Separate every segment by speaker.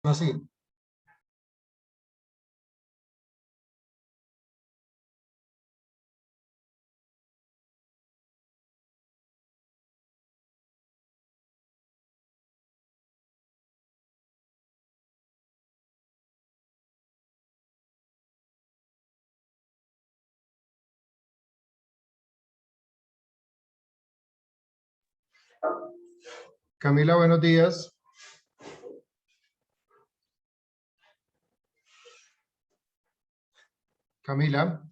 Speaker 1: Así. Camila, buenos días. Camila,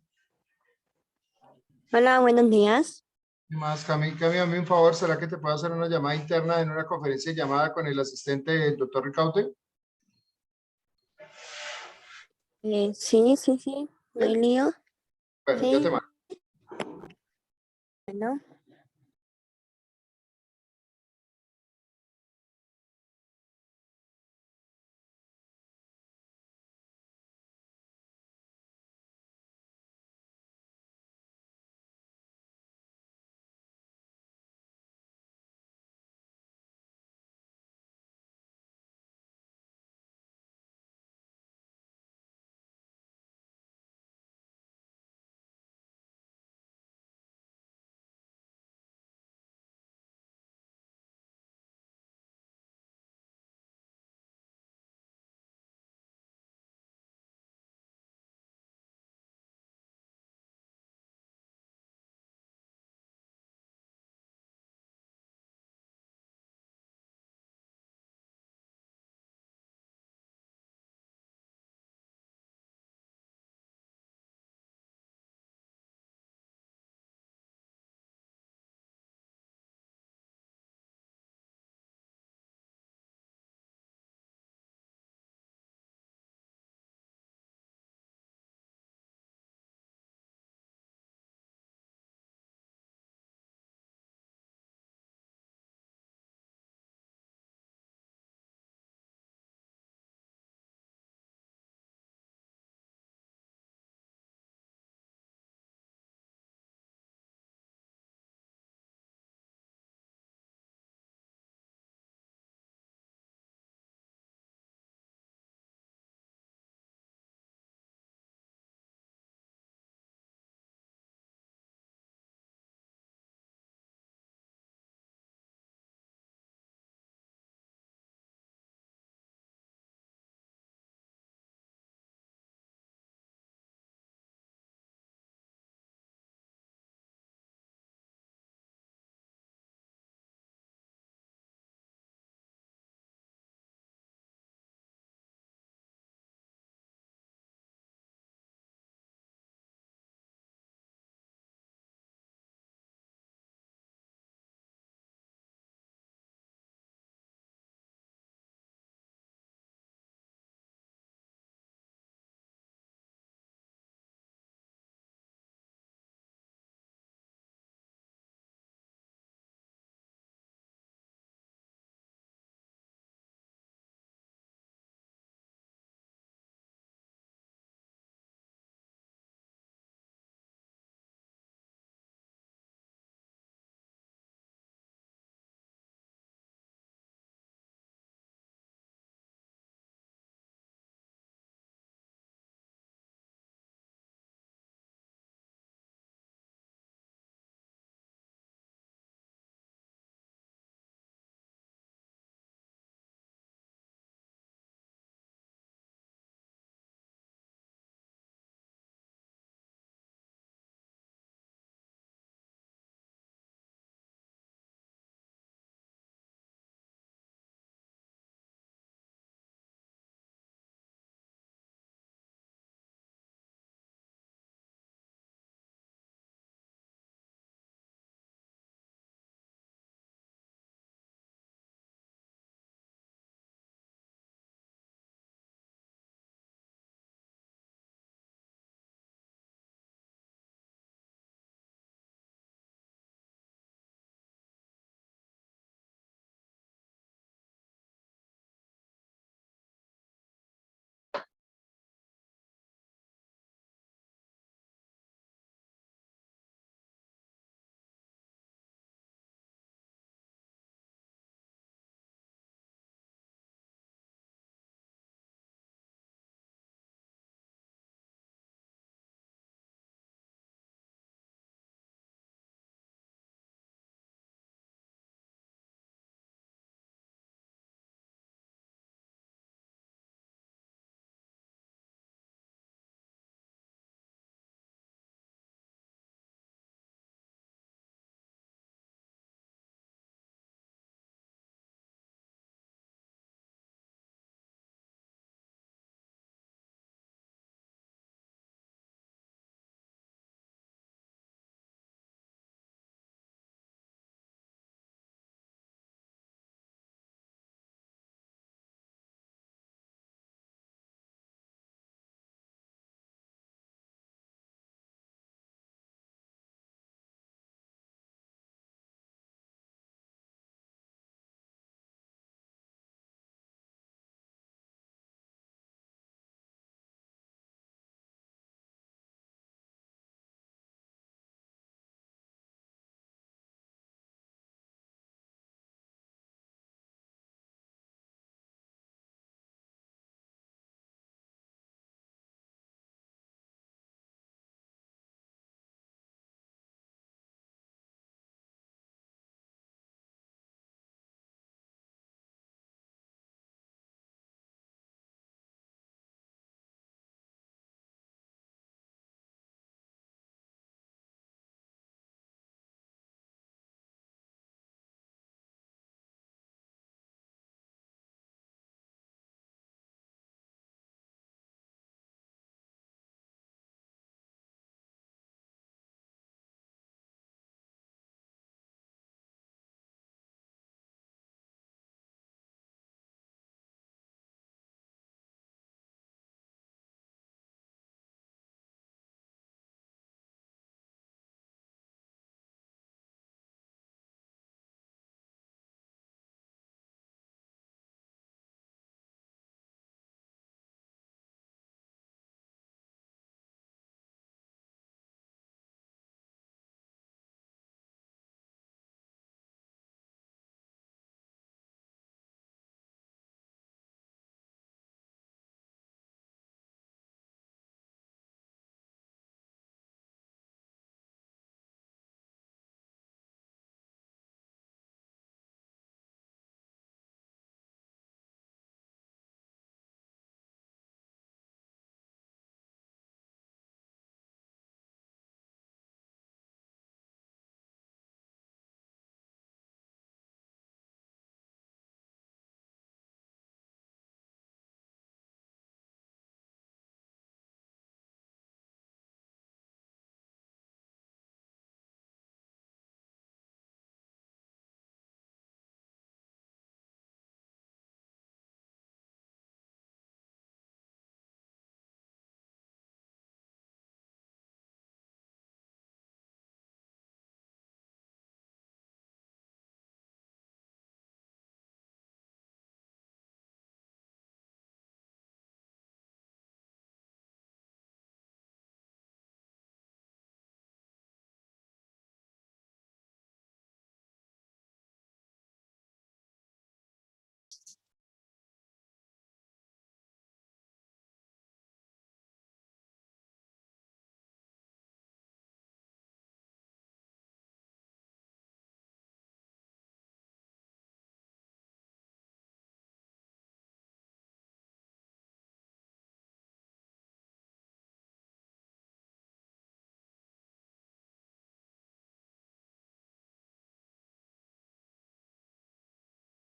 Speaker 2: Hola, buenos días.
Speaker 1: ¿qué más? Cami, hazme un favor, ¿será que te puedo hacer una llamada interna en una conferencia llamada con el asistente del doctor Ricaute?
Speaker 2: Sí, no hay
Speaker 1: ¿Sí?
Speaker 2: lío.
Speaker 1: Bueno, ya te
Speaker 2: Sí,
Speaker 1: mando.
Speaker 2: bueno.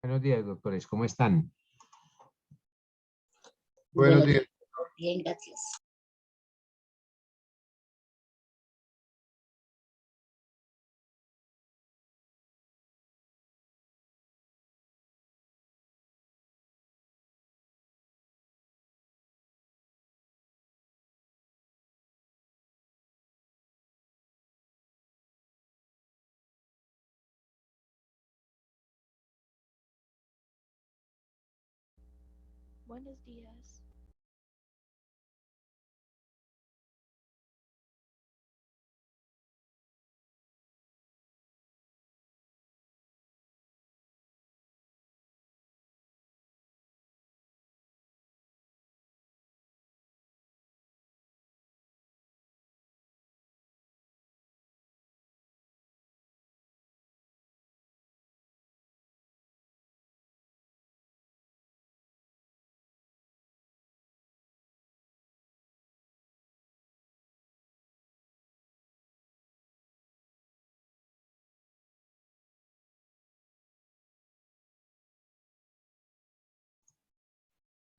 Speaker 2: Buenos días, doctores. ¿Cómo están?
Speaker 1: Buenos días.
Speaker 3: Bien, gracias.
Speaker 4: Buenos días.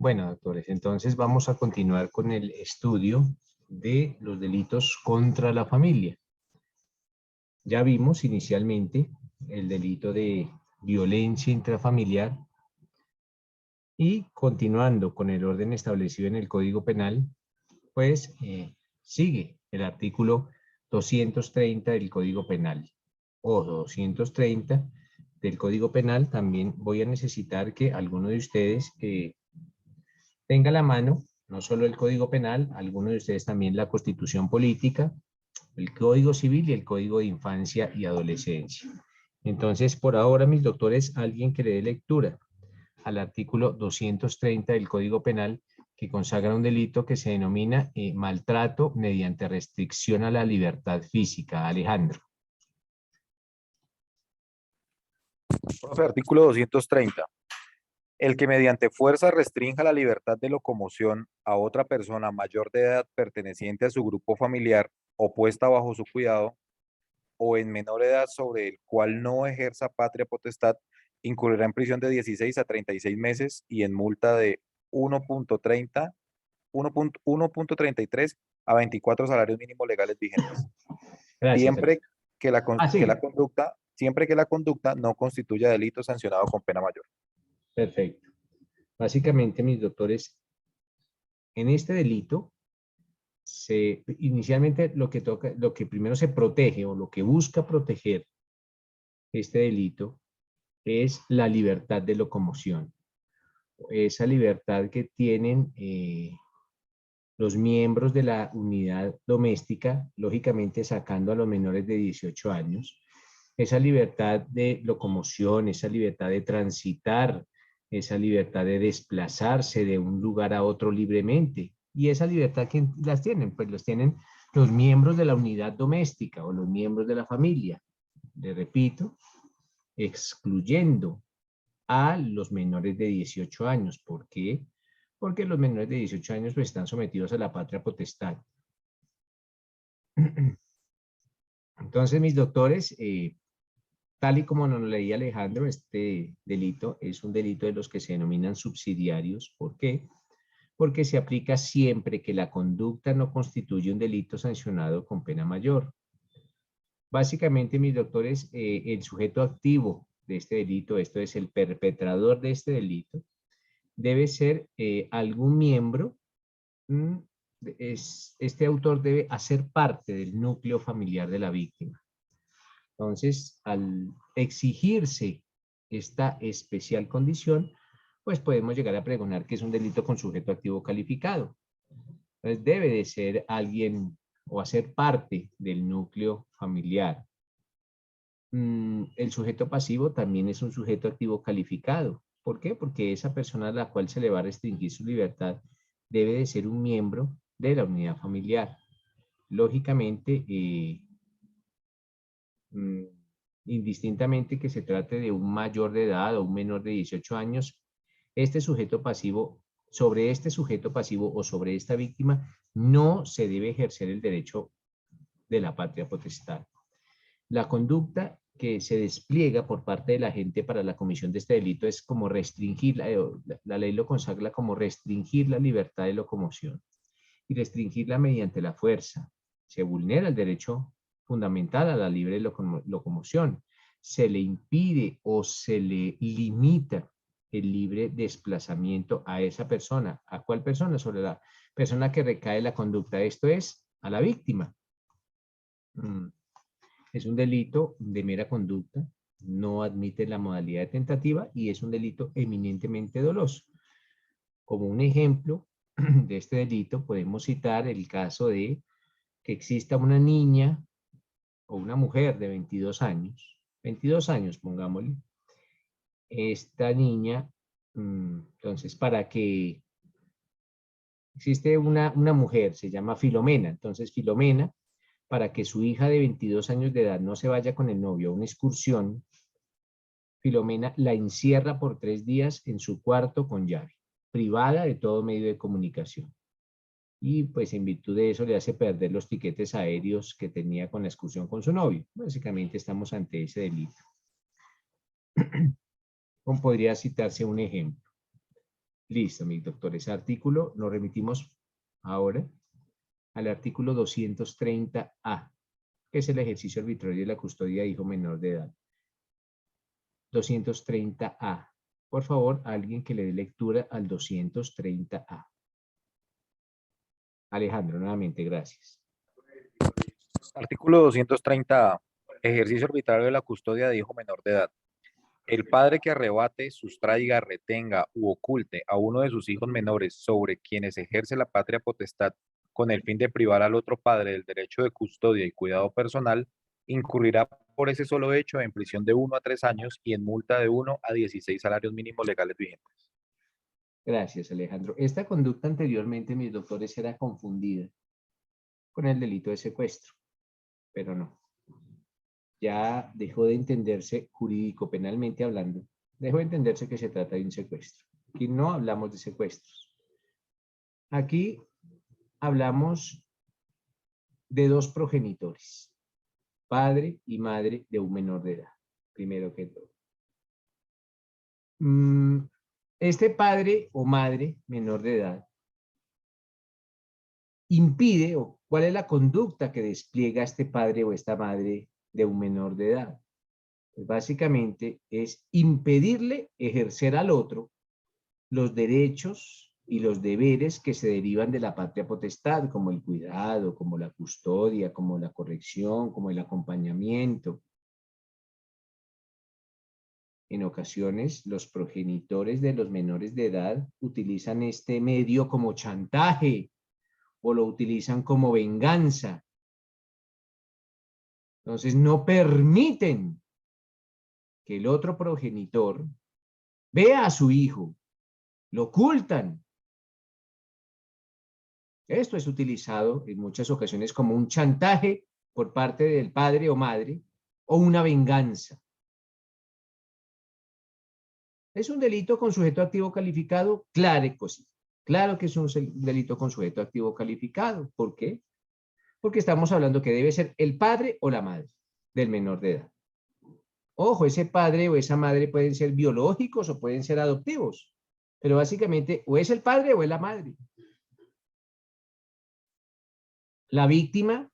Speaker 2: Bueno, doctores, entonces vamos a continuar con el estudio de los delitos contra la familia. Ya vimos inicialmente el delito de violencia intrafamiliar y continuando con el orden establecido en el Código Penal, pues sigue el artículo 230 del Código Penal o 230 del Código Penal. También voy a necesitar que alguno de ustedes tenga a la mano no solo el Código Penal, algunos de ustedes también la Constitución Política, el Código Civil y el Código de Infancia y Adolescencia. Entonces, por ahora, mis doctores, alguien que le dé lectura al artículo 230 del Código Penal, que consagra un delito que se denomina maltrato mediante restricción a la libertad física. Alejandro.
Speaker 5: Profe, artículo 230. El que mediante fuerza restrinja la libertad de locomoción a otra persona mayor de edad perteneciente a su grupo familiar o puesta bajo su cuidado o en menor edad sobre el cual no ejerza patria potestad, incurrirá en prisión de 16 a 36 meses y en multa de 1.33 a 24 salarios mínimos legales vigentes.
Speaker 2: Gracias.
Speaker 5: Siempre que la conducta no constituya delito sancionado con pena mayor.
Speaker 2: Perfecto. Básicamente, mis doctores, en este delito, inicialmente lo que primero se protege o lo que busca proteger este delito es la libertad de locomoción. Esa libertad que tienen los miembros de la unidad doméstica, lógicamente sacando a los menores de 18 años, esa libertad de locomoción, esa libertad de transitar, esa libertad de desplazarse de un lugar a otro libremente. Y esa libertad, ¿quién las tienen? Pues los tienen los miembros de la unidad doméstica o los miembros de la familia. Le repito, excluyendo a los menores de 18 años. ¿Por qué? Porque los menores de 18 años pues, están sometidos a la patria potestad. Entonces, mis doctores, tal y como nos lo leía Alejandro, este delito es un delito de los que se denominan subsidiarios. ¿Por qué? Porque se aplica siempre que la conducta no constituye un delito sancionado con pena mayor. Básicamente, mis doctores, el sujeto activo de este delito, esto es el perpetrador de este delito, debe ser algún miembro. Este autor debe hacer parte del núcleo familiar de la víctima. Entonces, al exigirse esta especial condición, pues podemos llegar a pregonar que es un delito con sujeto activo calificado. Entonces, debe de ser alguien o hacer parte del núcleo familiar. El sujeto pasivo también es un sujeto activo calificado. ¿Por qué? Porque esa persona a la cual se le va a restringir su libertad debe de ser un miembro de la unidad familiar. Lógicamente, indistintamente que se trate de un mayor de edad o un menor de 18 años, este sujeto pasivo, sobre este sujeto pasivo o sobre esta víctima, no se debe ejercer el derecho de la patria potestad. La conducta que se despliega por parte de la gente para la comisión de este delito es como restringir, la ley lo consagra como restringir la libertad de locomoción y restringirla mediante la fuerza. Se vulnera el derecho fundamental a la libre locomoción. Se le impide o se le limita el libre desplazamiento a esa persona. ¿A cuál persona? Sobre la persona que recae la conducta. Esto es, a la víctima. Es un delito de mera conducta, no admite la modalidad de tentativa y es un delito eminentemente doloso. Como un ejemplo de este delito podemos citar el caso de que exista una niña o una mujer de 22 años pongámosle. Esta niña, entonces para que existe una mujer, se llama Filomena, entonces Filomena, para que su hija de 22 años de edad no se vaya con el novio a una excursión, Filomena la encierra por 3 días en su cuarto con llave, privada de todo medio de comunicación. Y pues en virtud de eso le hace perder los tiquetes aéreos que tenía con la excursión con su novio. Básicamente estamos ante ese delito. ¿Cómo podría citarse un ejemplo? Listo, mis doctores. Artículo, nos remitimos ahora al artículo 230A, que es el ejercicio arbitrario de la custodia de hijo menor de edad. 230A. Por favor, alguien que le dé lectura al 230A. Alejandro, nuevamente, gracias.
Speaker 5: Artículo 230A. Ejercicio arbitrario de la custodia de hijo menor de edad. El padre que arrebate, sustraiga, retenga u oculte a uno de sus hijos menores sobre quienes ejerce la patria potestad con el fin de privar al otro padre del derecho de custodia y cuidado personal, incurrirá por ese solo hecho en prisión de 1 a 3 años y en multa de 1 a 16 salarios mínimos legales vigentes.
Speaker 2: Gracias, Alejandro. Esta conducta anteriormente, mis doctores, era confundida con el delito de secuestro, pero no. Ya dejó de entenderse jurídico, penalmente hablando, dejó de entenderse que se trata de un secuestro. Aquí no hablamos de secuestros. Aquí hablamos de 2 progenitores, padre y madre de un menor de edad, primero que todo. Este padre o madre menor de edad impide, o cuál es la conducta que despliega este padre o esta madre de un menor de edad. Pues básicamente es impedirle ejercer al otro los derechos y los deberes que se derivan de la patria potestad, como el cuidado, como la custodia, como la corrección, como el acompañamiento. En ocasiones, los progenitores de los menores de edad utilizan este medio como chantaje o lo utilizan como venganza. Entonces, no permiten que el otro progenitor vea a su hijo, lo ocultan. Esto es utilizado en muchas ocasiones como un chantaje por parte del padre o madre o una venganza. ¿Es un delito con sujeto activo calificado? Claro que sí. Claro que es un delito con sujeto activo calificado. ¿Por qué? Porque estamos hablando que debe ser el padre o la madre del menor de edad. Ojo, ese padre o esa madre pueden ser biológicos o pueden ser adoptivos, pero básicamente o es el padre o es la madre. La víctima,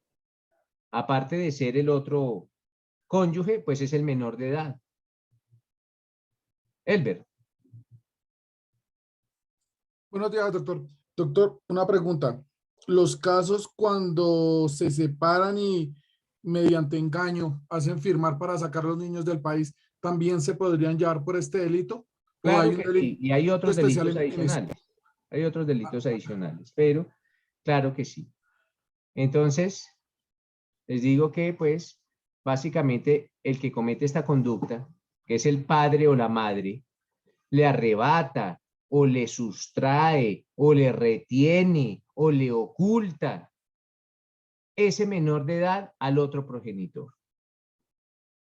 Speaker 2: aparte de ser el otro cónyuge, pues es el menor de edad. Elber.
Speaker 3: Buenos días, doctor. Doctor, una pregunta. Los casos cuando se separan y mediante engaño hacen firmar para sacar a los niños del país, ¿también se podrían llevar por este delito? ¿O hay
Speaker 2: Claro
Speaker 3: un
Speaker 2: que
Speaker 3: delito
Speaker 2: sí, y hay otros
Speaker 3: especial
Speaker 2: delitos
Speaker 3: en eso?
Speaker 2: adicionales. Hay otros delitos adicionales, pero claro que sí. Entonces, les digo que, pues, básicamente el que comete esta conducta, que es el padre o la madre, le arrebata o le sustrae o le retiene o le oculta ese menor de edad al otro progenitor.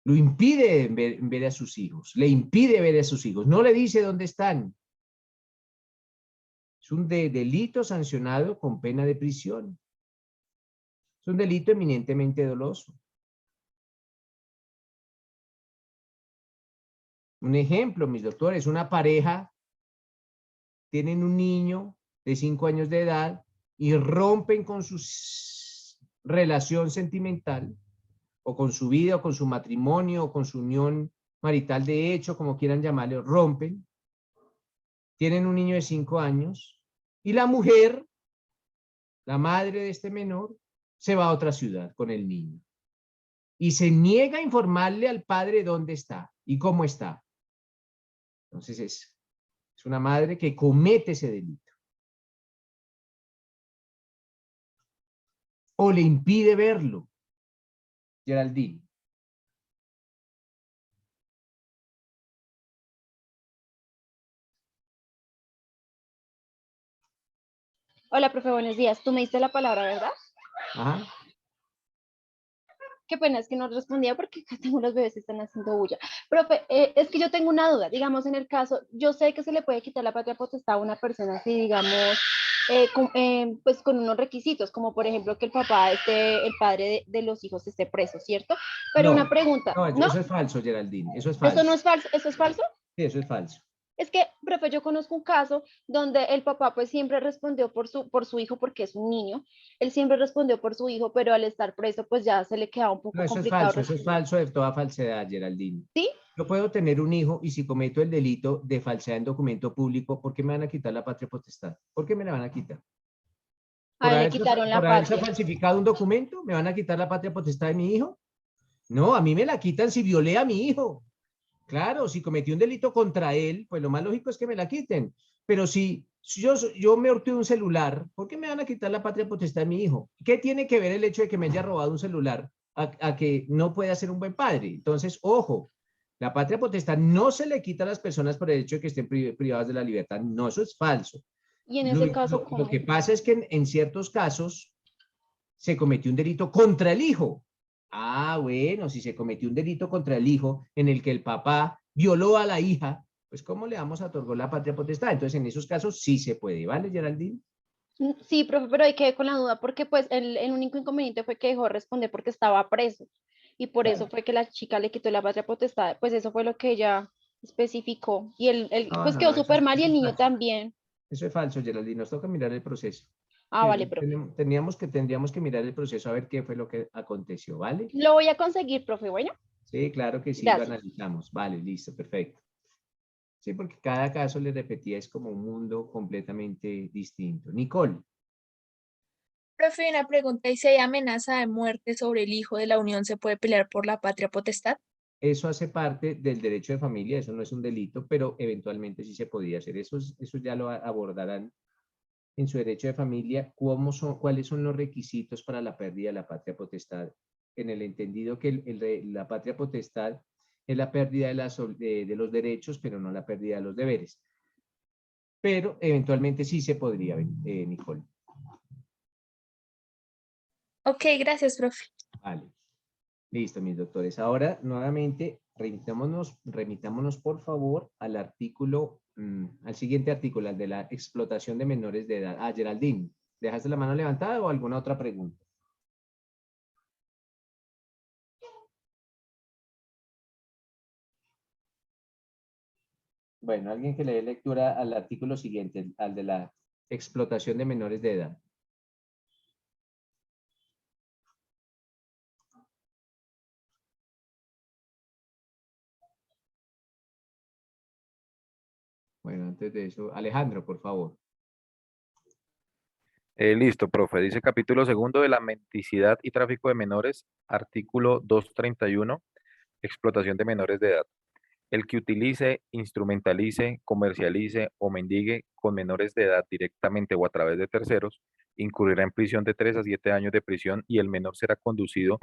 Speaker 2: Lo impide ver a sus hijos, le impide ver a sus hijos, no le dice dónde están. Es un delito sancionado con pena de prisión. Es un delito eminentemente doloso. Un ejemplo, mis doctores, una pareja, tienen un niño de 5 años de edad y rompen con su relación sentimental, o con su vida, o con su matrimonio, o con su unión marital de hecho, como quieran llamarle, rompen, tienen un niño de 5 años, y la mujer, la madre de este menor, se va a otra ciudad con el niño. Y se niega a informarle al padre dónde está y cómo está. Entonces es una madre que comete ese delito. O le impide verlo. Geraldine.
Speaker 6: Hola, profe, buenos días. Tú me diste la palabra, ¿verdad?
Speaker 2: Ajá.
Speaker 6: Qué pena, es que no respondía porque acá tengo los bebés que están haciendo bulla. Profe, es que yo tengo una duda. Digamos, en el caso, yo sé que se le puede quitar la patria potestad a una persona si, digamos, pues con unos requisitos, como por ejemplo que el papá esté, el padre de los hijos esté preso, ¿cierto? Pero
Speaker 2: No,
Speaker 6: una pregunta,
Speaker 2: no,
Speaker 6: ¿no?
Speaker 2: eso es falso, Geraldine. Eso es
Speaker 6: ¿Eso
Speaker 2: falso.
Speaker 6: no es falso? ¿Eso es falso?
Speaker 2: Sí, eso es falso.
Speaker 6: Es que, profe, yo conozco un caso donde el papá pues siempre respondió por su hijo porque es un niño, él siempre respondió por su hijo, pero al estar preso pues ya se le queda un
Speaker 2: No,
Speaker 6: poco complicado.
Speaker 2: eso es falso de toda falsedad, Geraldine.
Speaker 6: ¿Sí?
Speaker 2: Yo puedo tener un hijo y si cometo el delito de falsedad en documento público, ¿por qué me van a quitar la patria potestad? ¿Por qué me la van a quitar?
Speaker 6: A él le quitaron la
Speaker 2: Por haberse
Speaker 6: patria.
Speaker 2: falsificado un documento? ¿Me van a quitar la patria potestad de mi hijo? No, a mí me la quitan si violé a mi hijo. Claro, si cometí un delito contra él, pues lo más lógico es que me la quiten. Pero si yo me hurté un celular, ¿por qué me van a quitar la patria potestad de mi hijo? ¿Qué tiene que ver el hecho de que me haya robado un celular a que no pueda ser un buen padre? Entonces, ojo, la patria potestad no se le quita a las personas por el hecho de que estén privadas de la libertad. No, eso es falso.
Speaker 6: Y en ese caso,
Speaker 2: Lo que
Speaker 6: ¿cómo?
Speaker 2: pasa es que en ciertos casos se cometió un delito contra el hijo. Ah, bueno, si se cometió un delito contra el hijo en el que el papá violó a la hija, pues ¿cómo le vamos a otorgar la patria potestad? Entonces, en esos casos sí se puede, ¿vale, Geraldine?
Speaker 6: Sí, profe, pero ahí quedé con la duda porque pues el único inconveniente fue que dejó de responder porque estaba preso y por eso
Speaker 2: Claro.
Speaker 6: fue que la chica le quitó la patria potestad, pues eso fue lo que ella especificó y
Speaker 2: No,
Speaker 6: pues
Speaker 2: no,
Speaker 6: quedó
Speaker 2: no,
Speaker 6: súper mal y
Speaker 2: eso
Speaker 6: el
Speaker 2: es
Speaker 6: niño
Speaker 2: falso.
Speaker 6: también.
Speaker 2: Eso es falso, Geraldine. Nos toca mirar el proceso.
Speaker 6: Ah, vale, profe.
Speaker 2: Tendríamos que mirar el proceso a ver qué fue lo que aconteció, ¿vale?
Speaker 6: Lo voy a conseguir, profe, bueno,
Speaker 2: Sí, claro que sí, lo
Speaker 6: gracias.
Speaker 2: analizamos. Vale, listo, perfecto. Sí, porque cada caso, le repetía, es como un mundo completamente distinto. Nicole.
Speaker 7: Profe, una pregunta, ¿y si hay amenaza de muerte sobre el hijo de la unión, se puede pelear por la patria potestad?
Speaker 2: Eso hace parte del derecho de familia, eso no es un delito, pero eventualmente sí se podía hacer. Eso ya lo abordarán en su derecho de familia, cuáles son los requisitos para la pérdida de la patria potestad, en el entendido que la patria potestad es la pérdida de los derechos, pero no la pérdida de los deberes. Pero eventualmente sí se podría, Nicole.
Speaker 7: Ok, gracias, profe.
Speaker 2: Vale. Listo, mis doctores. Ahora, nuevamente, remitámonos por favor al artículo, al siguiente artículo, al de la explotación de menores de edad. Ah, Geraldine, ¿dejaste la mano levantada o alguna otra pregunta? Bueno, alguien que le dé lectura al artículo siguiente, al de la explotación de menores de edad. Bueno, antes de eso, Alejandro, por favor.
Speaker 5: Listo, profe. Dice capítulo segundo de la mendicidad y tráfico de menores, artículo 231, explotación de menores de edad. El que utilice, instrumentalice, comercialice o mendigue con menores de edad directamente o a través de terceros, incurrirá en prisión de 3 a 7 años de prisión y el menor será conducido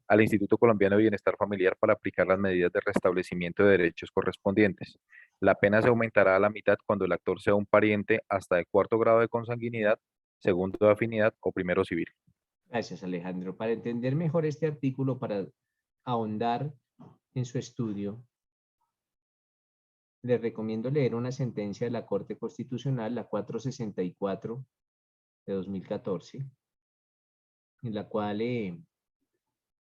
Speaker 5: al Instituto Colombiano de Bienestar Familiar para aplicar las medidas de restablecimiento de derechos correspondientes. La pena se aumentará a la mitad cuando el actor sea un pariente hasta de cuarto grado de consanguinidad, segundo de afinidad o primero civil.
Speaker 2: Gracias, Alejandro. Para entender mejor este artículo, para ahondar en su estudio, les recomiendo leer una sentencia de la Corte Constitucional, la 464 de 2014, en la cual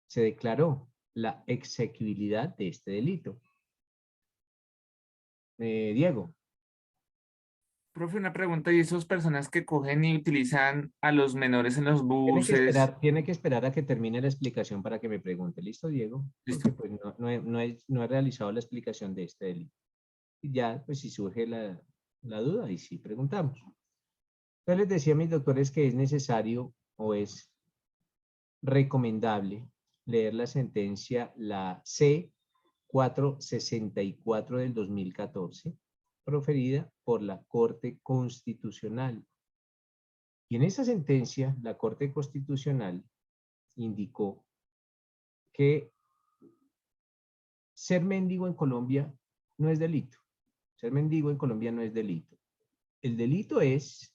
Speaker 2: se declaró la exequibilidad de este delito. Diego.
Speaker 8: Profe, una pregunta, ¿y esas personas que cogen y utilizan a los menores en los buses?
Speaker 2: Tiene que esperar a que termine la explicación para que me pregunte. ¿Listo, Diego?
Speaker 8: Listo.
Speaker 2: Porque pues no he realizado la explicación de este delito. Y ya, pues si surge la duda, y sí preguntamos. Yo les decía a mis doctores que es necesario o es recomendable leer la sentencia, la C-464 del 2014, proferida por la Corte Constitucional. Y en esa sentencia, la Corte Constitucional indicó que ser mendigo en Colombia no es delito. Ser mendigo en Colombia no es delito. El delito es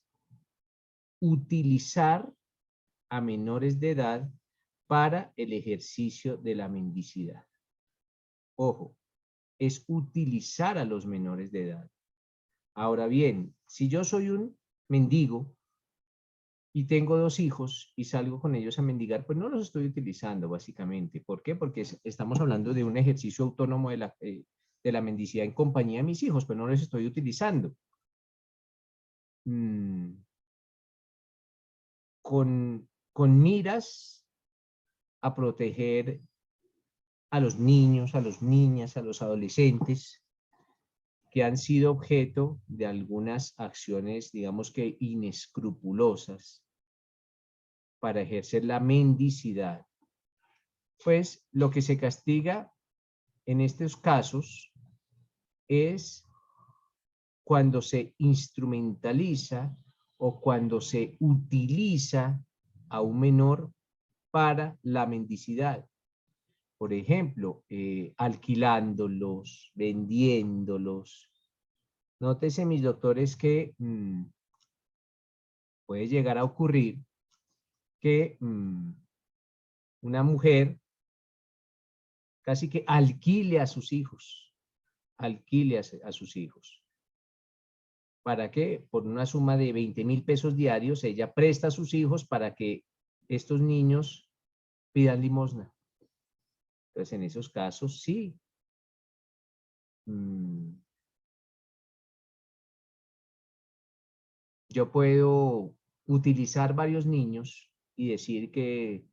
Speaker 2: utilizar a menores de edad para el ejercicio de la mendicidad. Ojo, es utilizar a los menores de edad. Ahora bien, si yo soy un mendigo y tengo 2 hijos y salgo con ellos a mendigar, pues no los estoy utilizando básicamente. ¿Por qué? Porque estamos hablando de un ejercicio autónomo de la mendicidad en compañía de mis hijos, pero no los estoy utilizando. Con miras a proteger a los niños, a las niñas, a los adolescentes que han sido objeto de algunas acciones, digamos que inescrupulosas, para ejercer la mendicidad. Pues lo que se castiga en estos casos es cuando se instrumentaliza o cuando se utiliza a un menor para la mendicidad. Por ejemplo, alquilándolos, vendiéndolos. Nótese, mis doctores, que puede llegar a ocurrir que una mujer casi que alquile a sus hijos. Alquile a sus hijos. ¿Para qué? Por una suma de 20.000 pesos diarios, ella presta a sus hijos para que estos niños pidan limosna. Entonces, en esos casos, sí. Yo puedo utilizar varios niños y decir que,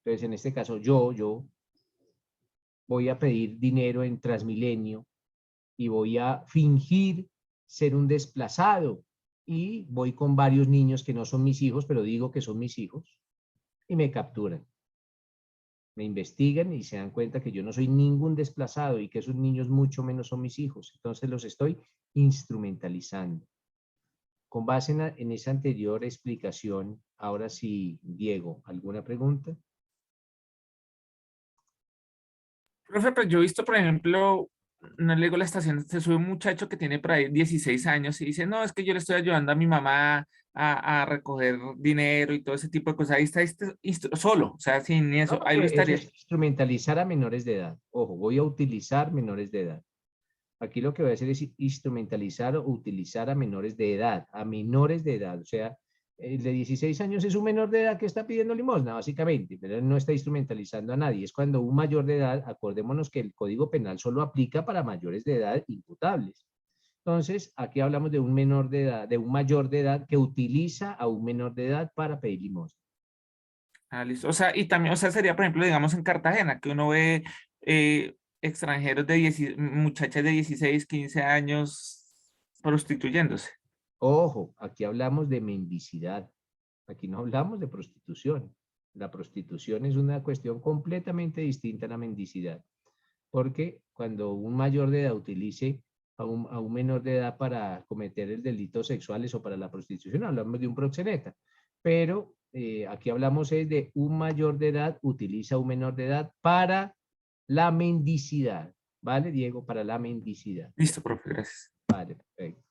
Speaker 2: entonces en este caso, yo voy a pedir dinero en Transmilenio y voy a fingir ser un desplazado y voy con varios niños que no son mis hijos, pero digo que son mis hijos y me capturan. Me investigan y se dan cuenta que yo no soy ningún desplazado y que esos niños mucho menos son mis hijos. Entonces los estoy instrumentalizando. Con base en esa anterior explicación, ahora sí, Diego, ¿alguna pregunta?
Speaker 8: Profe, pues yo he visto, por ejemplo, no le digo la estación, se sube un muchacho que tiene por ahí 16 años y dice, no, es que yo le estoy ayudando a mi mamá a recoger dinero y todo ese tipo de cosas. Ahí está solo, o sea, sin eso,
Speaker 2: No,
Speaker 8: ahí lo
Speaker 2: eso
Speaker 8: estaría.
Speaker 2: es instrumentalizar a menores de edad. Ojo, voy a utilizar menores de edad. Aquí lo que voy a hacer es instrumentalizar o utilizar a menores de edad, O sea, el de 16 años es un menor de edad que está pidiendo limosna, básicamente, pero él no está instrumentalizando a nadie. Es cuando un mayor de edad, acordémonos que el Código Penal solo aplica para mayores de edad imputables. Entonces, aquí hablamos de un menor de edad, de un mayor de edad que utiliza a un menor de edad para pedir limosna.
Speaker 8: Ah, listo. O sea, y también, o sea, sería, por ejemplo, digamos en Cartagena, que uno ve extranjeros muchachas de 16, 15 años prostituyéndose.
Speaker 2: Ojo, aquí hablamos de mendicidad. Aquí no hablamos de prostitución. La prostitución es una cuestión completamente distinta a la mendicidad. Porque cuando un mayor de edad utilice a un menor de edad para cometer el delito sexuales o para la prostitución, hablamos de un proxeneta. Pero aquí hablamos es de un mayor de edad utiliza a un menor de edad para la mendicidad. ¿Vale, Diego? Para la mendicidad.
Speaker 8: Listo, profe, gracias.
Speaker 2: Vale, perfecto.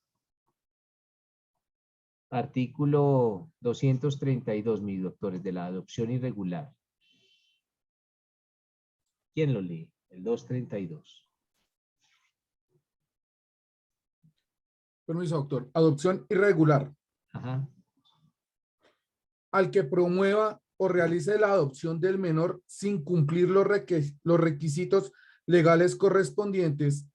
Speaker 2: Artículo 232, mis doctores, de la adopción irregular. ¿Quién lo lee? El 232.
Speaker 3: Permiso, doctor. Adopción irregular.
Speaker 2: Ajá.
Speaker 3: Al que promueva o realice la adopción del menor sin cumplir los requisitos legales correspondientes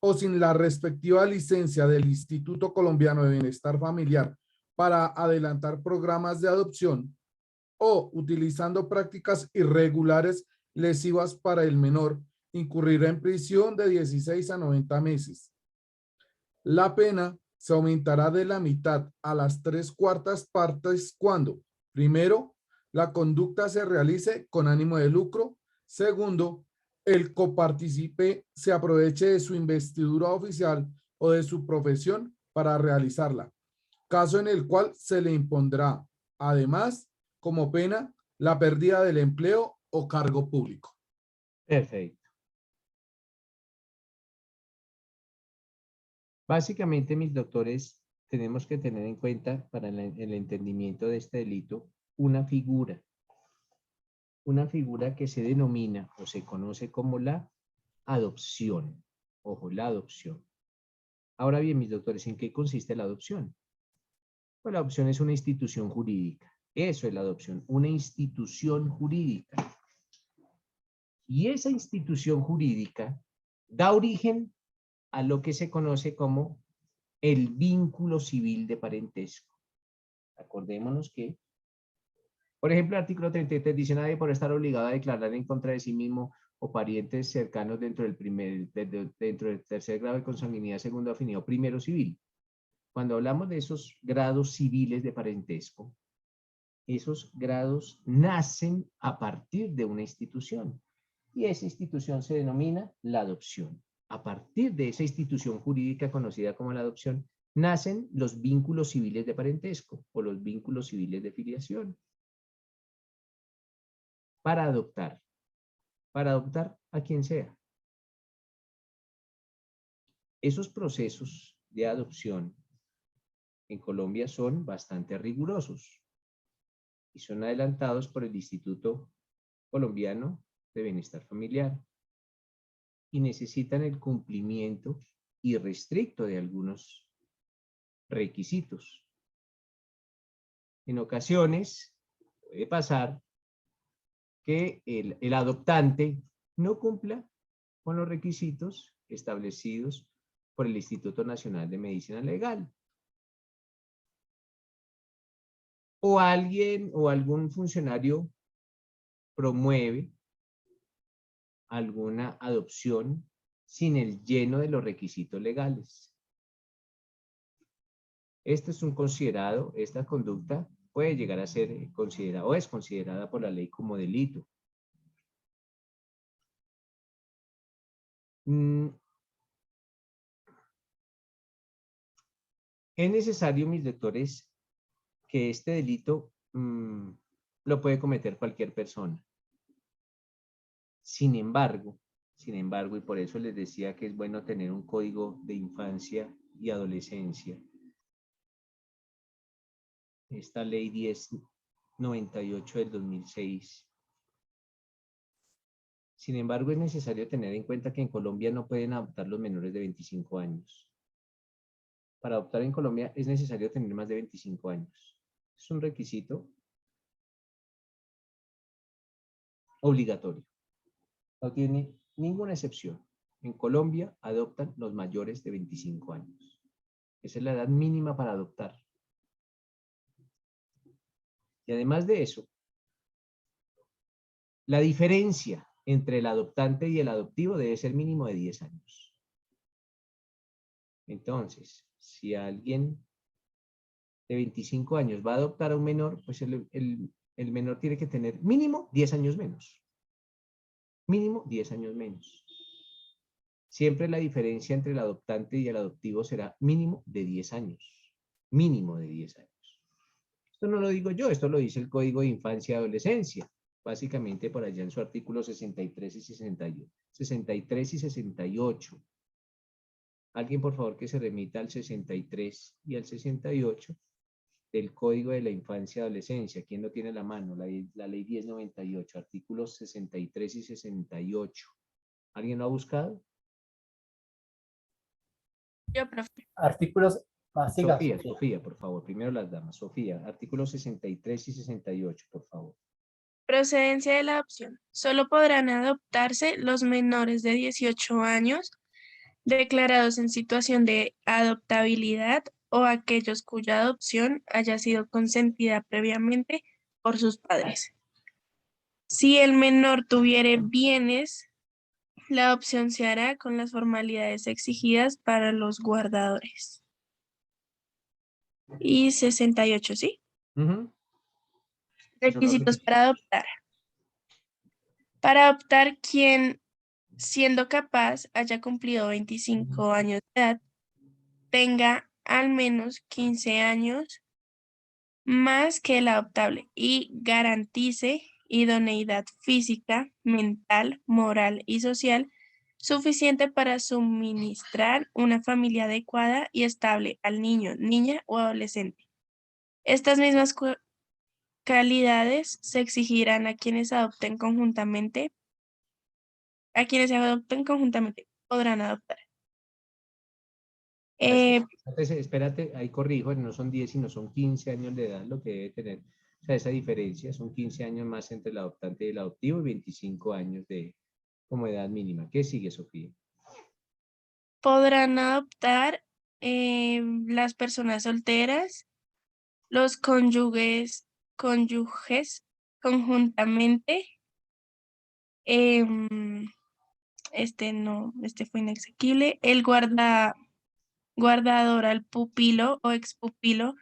Speaker 3: o sin la respectiva licencia del Instituto Colombiano de Bienestar Familiar para adelantar programas de adopción, o utilizando prácticas irregulares lesivas para el menor, incurrirá en prisión de 16 a 90 meses. La pena se aumentará de la mitad a las 3/4 partes cuando, primero, la conducta se realice con ánimo de lucro. Segundo, el copartícipe se aproveche de su investidura oficial o de su profesión para realizarla, caso en el cual se le impondrá, además, como pena, la pérdida del empleo o cargo público.
Speaker 2: Perfecto. Básicamente, mis doctores, tenemos que tener en cuenta para el entendimiento de este delito una figura que se denomina o se conoce como la adopción. Ojo, la adopción. Ahora bien, mis doctores, ¿en qué consiste la adopción? Pues la adopción es una institución jurídica. Eso es la adopción, una institución jurídica. Y esa institución jurídica da origen a lo que se conoce como el vínculo civil de parentesco. Acordémonos que, por ejemplo, el artículo 33 dice: nadie por estar obligado a declarar en contra de sí mismo o parientes cercanos dentro del tercer grado de consanguinidad, segundo afinidad o primero civil. Cuando hablamos de esos grados civiles de parentesco, esos grados nacen a partir de una institución. Y esa institución se denomina la adopción. A partir de esa institución jurídica conocida como la adopción, nacen los vínculos civiles de parentesco o los vínculos civiles de filiación. Para adoptar a quien sea. Esos procesos de adopción en Colombia son bastante rigurosos y son adelantados por el Instituto Colombiano de Bienestar Familiar y necesitan el cumplimiento irrestricto de algunos requisitos. En ocasiones puede pasar que el adoptante no cumpla con los requisitos establecidos por el Instituto Nacional de Medicina Legal. O alguien o algún funcionario promueve alguna adopción sin el lleno de los requisitos legales. Esta conducta puede llegar a ser considerada o es considerada por la ley como delito. Es necesario, mis lectores, que este delito lo puede cometer cualquier persona. Sin embargo, y por eso les decía que es bueno tener un código de infancia y adolescencia. Esta ley 1098 del 2006. Sin embargo, es necesario tener en cuenta que en Colombia no pueden adoptar los menores de 25 años. Para adoptar en Colombia es necesario tener más de 25 años. Es un requisito obligatorio. No tiene ninguna excepción. En Colombia adoptan los mayores de 25 años. Esa es la edad mínima para adoptar. Y además de eso, la diferencia entre el adoptante y el adoptivo debe ser mínimo de 10 años. Entonces, si alguien de 25 años va a adoptar a un menor, pues el menor tiene que tener mínimo 10 años menos. Mínimo 10 años menos. Siempre la diferencia entre el adoptante y el adoptivo será mínimo de 10 años. Mínimo de 10 años. Esto no lo digo yo, esto lo dice el Código de Infancia y Adolescencia. Básicamente por allá en su artículo 63 y 68. 63 y 68. Alguien, por favor, que se remita al 63 y al 68 del Código de la Infancia y Adolescencia. ¿Quién lo tiene en la mano? La ley 1098, artículos 63 y 68. ¿Alguien lo ha buscado?
Speaker 7: Yo, profe.
Speaker 9: Artículos, siga,
Speaker 2: Sofía, por favor. Primero las damas. Sofía, artículos 63 y 68, por favor.
Speaker 7: Procedencia de la adopción. Solo podrán adoptarse los menores de 18 años declarados en situación de adoptabilidad o aquellos cuya adopción haya sido consentida previamente por sus padres. Si el menor tuviere bienes, la adopción se hará con las formalidades exigidas para los guardadores. Y 68, ¿sí?
Speaker 2: Ujú.
Speaker 7: Requisitos para adoptar. Para adoptar, quien, siendo capaz, haya cumplido 25 años de edad, tenga al menos 15 años más que el adoptable y garantice idoneidad física, mental, moral y social suficiente para suministrar una familia adecuada y estable al niño, niña o adolescente. Estas mismas calidades se exigirán a quienes adopten conjuntamente. A quienes se adopten conjuntamente podrán adoptar.
Speaker 2: Entonces, espérate, ahí corrijo, no son 10, sino son 15 años de edad lo que debe tener. O sea, esa diferencia son 15 años más entre el adoptante y el adoptivo y 25 años como edad mínima. ¿Qué sigue, Sofía?
Speaker 7: Podrán adoptar las personas solteras, los cónyuges conjuntamente. Este fue inexequible. El guardador al pupilo o expupilo,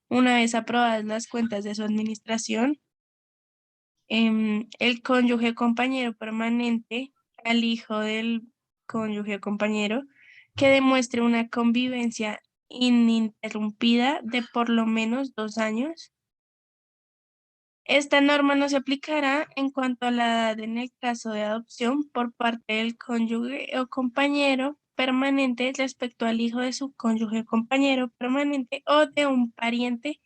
Speaker 7: una vez aprobadas las cuentas de su administración. El cónyuge compañero permanente al hijo del cónyuge compañero que demuestre una convivencia ininterrumpida de por lo menos 2 años. Esta norma no se aplicará en cuanto a la edad en el caso de adopción por parte del cónyuge o compañero permanente respecto al hijo de su cónyuge compañero permanente o de un pariente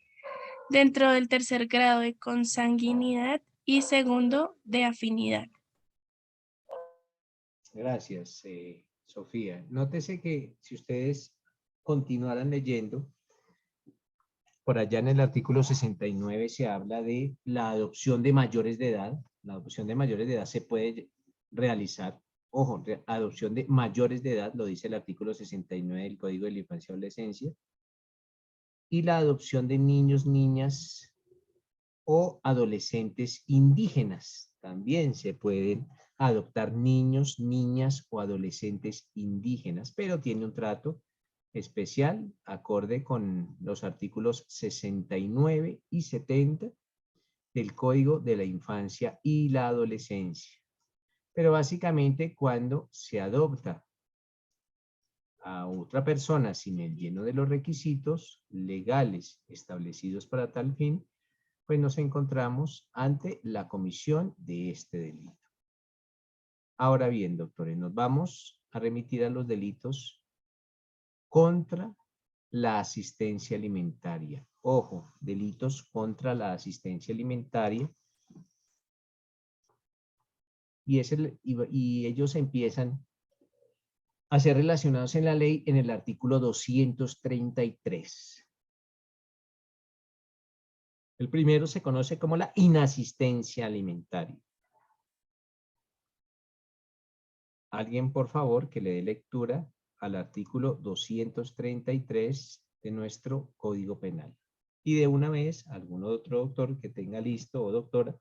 Speaker 7: dentro del tercer grado de consanguinidad y segundo de afinidad.
Speaker 2: Gracias, Sofía. Nótese que si ustedes continuaran leyendo, por allá en el artículo 69 se habla de la adopción de mayores de edad. La adopción de mayores de edad se puede realizar, ojo, adopción de mayores de edad, lo dice el artículo 69 del Código de la Infancia y Adolescencia, y la adopción de niños, niñas o adolescentes indígenas. También se pueden adoptar niños, niñas o adolescentes indígenas, pero tiene un trato especial acorde con los artículos 69 y 70 del Código de la Infancia y la Adolescencia. Pero básicamente cuando se adopta a otra persona sin el lleno de los requisitos legales establecidos para tal fin, pues nos encontramos ante la comisión de este delito. Ahora bien, doctores, nos vamos a remitir a los delitos contra la asistencia alimentaria. Ojo, delitos contra la asistencia alimentaria. Y ellos empiezan a ser relacionados en la ley en el artículo 233. El primero se conoce como la inasistencia alimentaria. Alguien, por favor, que le dé lectura al artículo 233 de nuestro Código Penal. Y de una vez, algún otro doctor que tenga listo o doctora,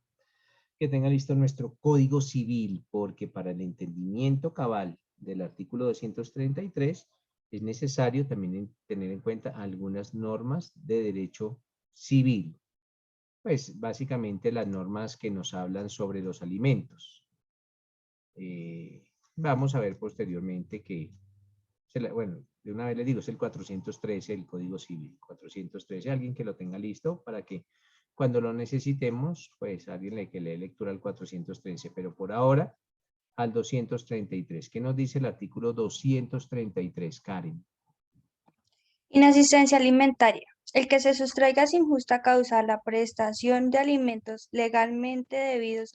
Speaker 2: que tenga listo nuestro Código Civil, porque para el entendimiento cabal del artículo 233 es necesario también tener en cuenta algunas normas de derecho civil. Pues básicamente las normas que nos hablan sobre los alimentos. Vamos a ver posteriormente que, bueno, de una vez les digo, es el 413 del Código Civil. 413, alguien que lo tenga listo para que cuando lo necesitemos, pues alguien que lee lectura al 413, pero por ahora al 233. ¿Qué nos dice el artículo 233, Karen?
Speaker 10: Inasistencia alimentaria. El que se sustraiga sin justa causa la prestación de alimentos legalmente debidos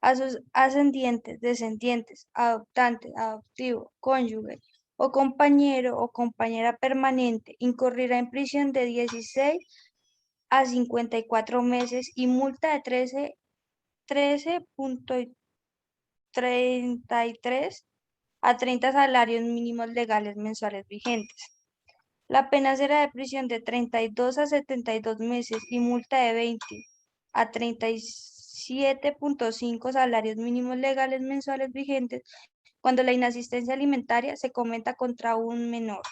Speaker 10: a sus ascendientes, descendientes, adoptante, adoptivo, cónyuge o compañero o compañera permanente, incurrirá en prisión de 16 a 54 meses y multa de 13.33 a 30 salarios mínimos legales mensuales vigentes. La pena será de prisión de 32 a 72 meses y multa de 20 a 37.5 salarios mínimos legales mensuales vigentes cuando la inasistencia alimentaria se cometa contra un menor.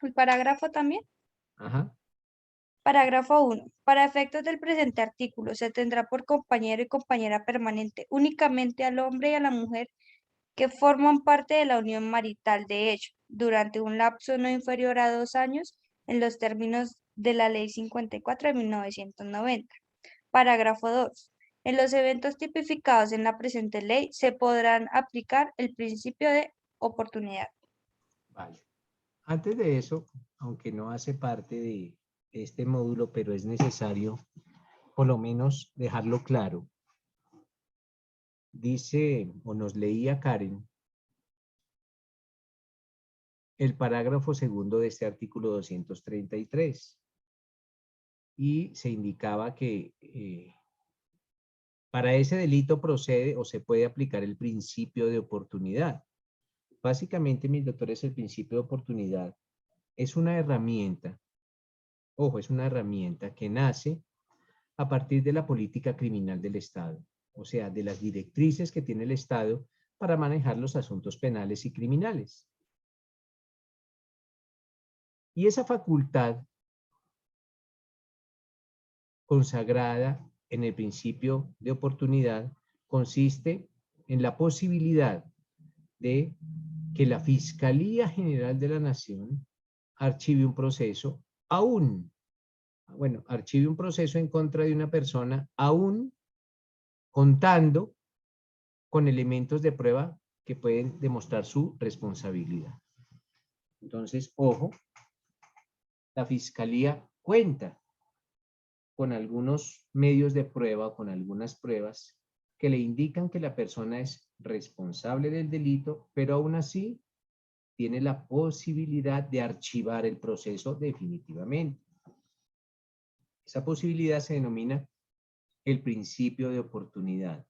Speaker 10: El parágrafo también.
Speaker 2: Ajá.
Speaker 10: Parágrafo 1. Para efectos del presente artículo, se tendrá por compañero y compañera permanente únicamente al hombre y a la mujer que forman parte de la unión marital de hecho, durante un lapso no inferior a 2 años, en los términos de la Ley 54 de 1990. Parágrafo 2. En los eventos tipificados en la presente ley se podrán aplicar el principio de oportunidad.
Speaker 2: Vale. Antes de eso, aunque no hace parte de este módulo, pero es necesario por lo menos dejarlo claro. Dice, o nos leía Karen, el parágrafo segundo de este artículo 233. Y se indicaba que para ese delito procede o se puede aplicar el principio de oportunidad. Básicamente, mis doctores, el principio de oportunidad es una herramienta, ojo, es una herramienta que nace a partir de la política criminal del Estado, o sea, de las directrices que tiene el Estado para manejar los asuntos penales y criminales. Y esa facultad consagrada en el principio de oportunidad consiste en la posibilidad de que la Fiscalía General de la Nación archive un proceso archive un proceso en contra de una persona aún contando con elementos de prueba que pueden demostrar su responsabilidad. Entonces, ojo, la Fiscalía cuenta con algunos medios de prueba o con algunas pruebas que le indican que la persona es responsable del delito, pero aún así tiene la posibilidad de archivar el proceso definitivamente. Esa posibilidad se denomina el principio de oportunidad.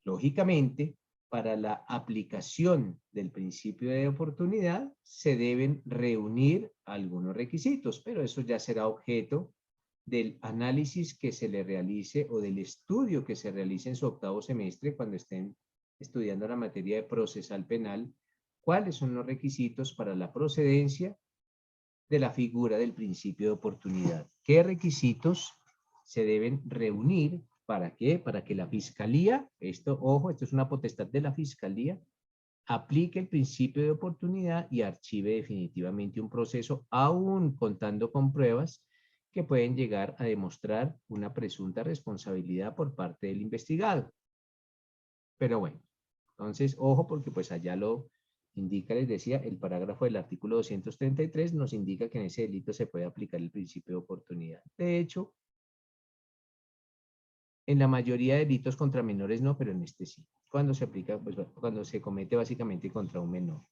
Speaker 2: Lógicamente, para la aplicación del principio de oportunidad se deben reunir algunos requisitos, pero eso ya será objeto del análisis que se le realice o del estudio que se realice en su octavo semestre cuando estén estudiando la materia de procesal penal, cuáles son los requisitos para la procedencia de la figura del principio de oportunidad. ¿Qué requisitos se deben reunir? ¿Para qué? Para que la Fiscalía, ojo, esto es una potestad de la Fiscalía, aplique el principio de oportunidad y archive definitivamente un proceso, aún contando con pruebas que pueden llegar a demostrar una presunta responsabilidad por parte del investigado. Pero bueno, entonces, ojo, porque pues allá lo indica, les decía, el parágrafo del artículo 233 nos indica que en ese delito se puede aplicar el principio de oportunidad. De hecho, en la mayoría de delitos contra menores no, pero en este sí. Cuando se aplica, pues cuando se comete básicamente contra un menor.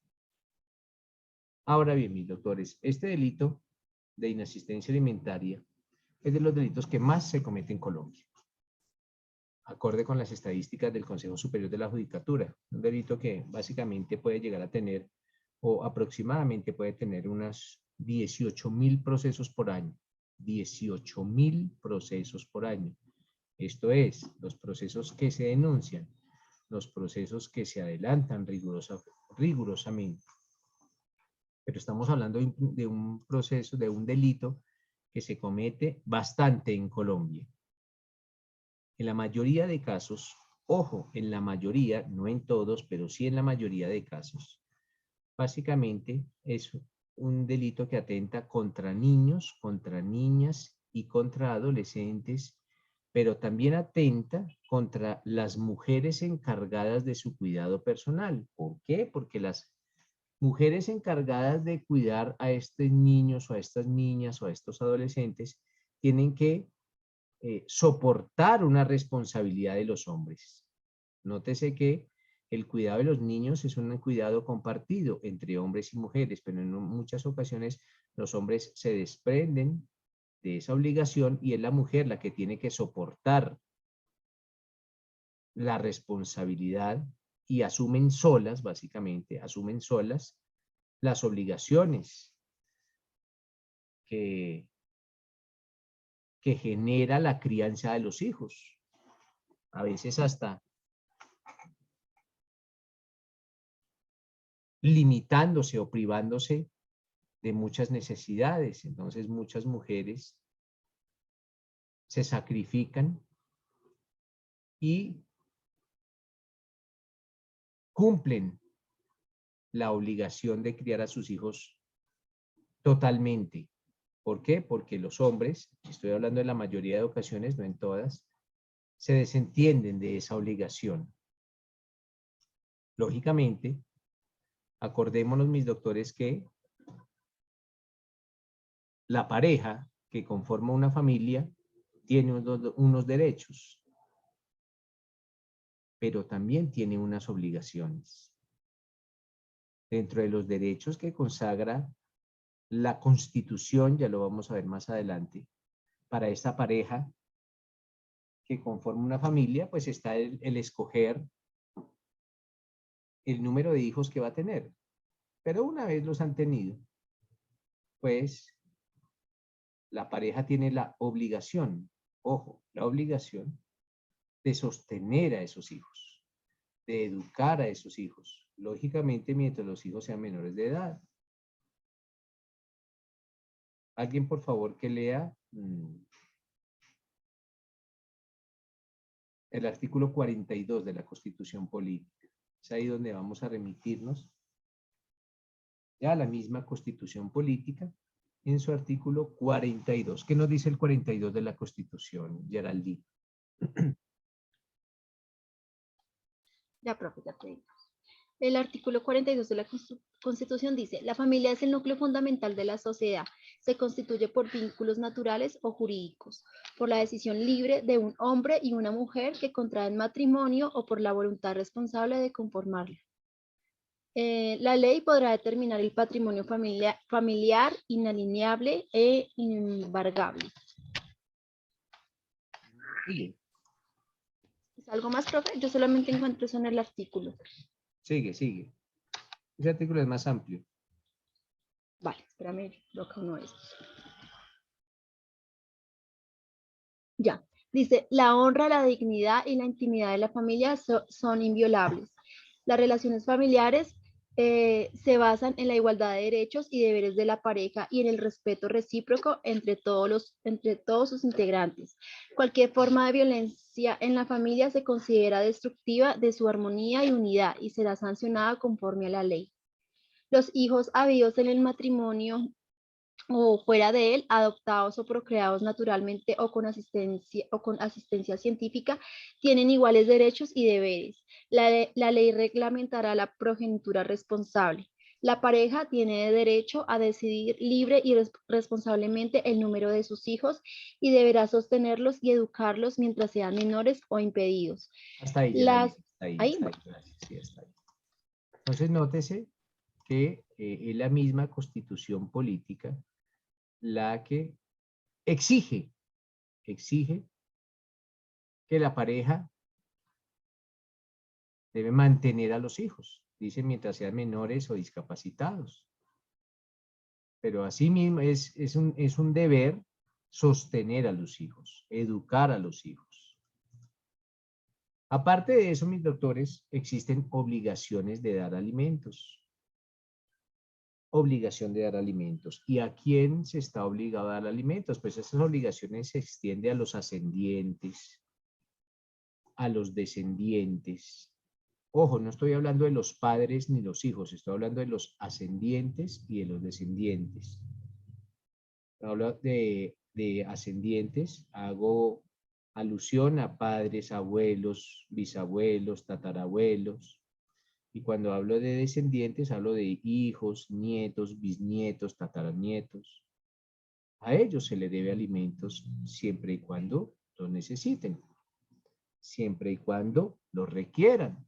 Speaker 2: Ahora bien, mis doctores, este delito de inasistencia alimentaria es de los delitos que más se cometen en Colombia, acorde con las estadísticas del Consejo Superior de la Judicatura. Un delito que básicamente puede llegar a tener, o aproximadamente puede tener unos 18.000 procesos por año. 18.000 procesos por año. Esto es, los procesos que se denuncian, los procesos que se adelantan rigurosamente. Pero estamos hablando de un proceso, de un delito que se comete bastante en Colombia. En la mayoría de casos, ojo, en la mayoría, no en todos, pero sí en la mayoría de casos, básicamente es un delito que atenta contra niños, contra niñas y contra adolescentes, pero también atenta contra las mujeres encargadas de su cuidado personal. ¿Por qué? Porque las mujeres encargadas de cuidar a estos niños o a estas niñas o a estos adolescentes tienen que soportar una responsabilidad de los hombres. Nótese que el cuidado de los niños es un cuidado compartido entre hombres y mujeres, pero en muchas ocasiones los hombres se desprenden de esa obligación y es la mujer la que tiene que soportar la responsabilidad y asumen solas, básicamente, asumen solas las obligaciones que genera la crianza de los hijos. A veces hasta limitándose o privándose de muchas necesidades. Entonces muchas mujeres se sacrifican y cumplen la obligación de criar a sus hijos totalmente. ¿Por qué? Porque los hombres, estoy hablando de la mayoría de ocasiones, no en todas, se desentienden de esa obligación. Lógicamente, acordémonos, mis doctores, que la pareja que conforma una familia tiene unos derechos, pero también tiene unas obligaciones. Dentro de los derechos que consagra la Constitución, ya lo vamos a ver más adelante, para esta pareja que conforma una familia, pues está el escoger el número de hijos que va a tener. Pero una vez los han tenido, pues la pareja tiene la obligación, ojo, la obligación de sostener a esos hijos, de educar a esos hijos, lógicamente mientras los hijos sean menores de edad. Alguien, por favor, que lea el artículo 42 de la Constitución Política. Es ahí donde vamos a remitirnos ya a la misma Constitución Política en su artículo 42. ¿Qué nos dice el 42 de la Constitución, Geraldine?
Speaker 6: Ya, profe, ya te digo. El artículo 42 de la Constitución dice: la familia es el núcleo fundamental de la sociedad. Se constituye por vínculos naturales o jurídicos, por la decisión libre de un hombre y una mujer que contraen matrimonio o por la voluntad responsable de conformarla. La ley podrá determinar el patrimonio familiar inalienable e inembargable.
Speaker 2: Sigue.
Speaker 6: ¿Es algo más, profe? Yo solamente encuentro eso en el artículo.
Speaker 2: Sigue. Ese artículo es más amplio.
Speaker 6: Vale, espérame, lo que uno es. Ya, dice: la honra, la dignidad y la intimidad de la familia son inviolables. Las relaciones familiares se basan en la igualdad de derechos y deberes de la pareja y en el respeto recíproco entre todos sus integrantes. Cualquier forma de violencia en la familia se considera destructiva de su armonía y unidad y será sancionada conforme a la ley. Los hijos habidos en el matrimonio o fuera de él, adoptados o procreados naturalmente o con asistencia científica, tienen iguales derechos y deberes. La ley reglamentará la progenitura responsable. La pareja tiene derecho a decidir libre y responsablemente el número de sus hijos y deberá sostenerlos y educarlos mientras sean menores o impedidos.
Speaker 2: Hasta ahí,
Speaker 6: Ahí.
Speaker 2: gracias. Sí, hasta ahí. Entonces, nótese que es la misma Constitución Política la que exige que la pareja debe mantener a los hijos, dice, mientras sean menores o discapacitados. Pero asimismo es un deber sostener a los hijos, educar a los hijos. Aparte de eso, mis doctores, existen obligaciones de dar alimentos. Obligación de dar alimentos. ¿Y a quién se está obligado a dar alimentos? Pues esas obligaciones se extienden a los ascendientes, a los descendientes. Ojo, no estoy hablando de los padres ni los hijos, estoy hablando de los ascendientes y de los descendientes. Hablo de ascendientes, hago alusión a padres, abuelos, bisabuelos, tatarabuelos. Y cuando hablo de descendientes, hablo de hijos, nietos, bisnietos, tataranietos. A ellos se les debe alimentos siempre y cuando los necesiten, siempre y cuando los requieran.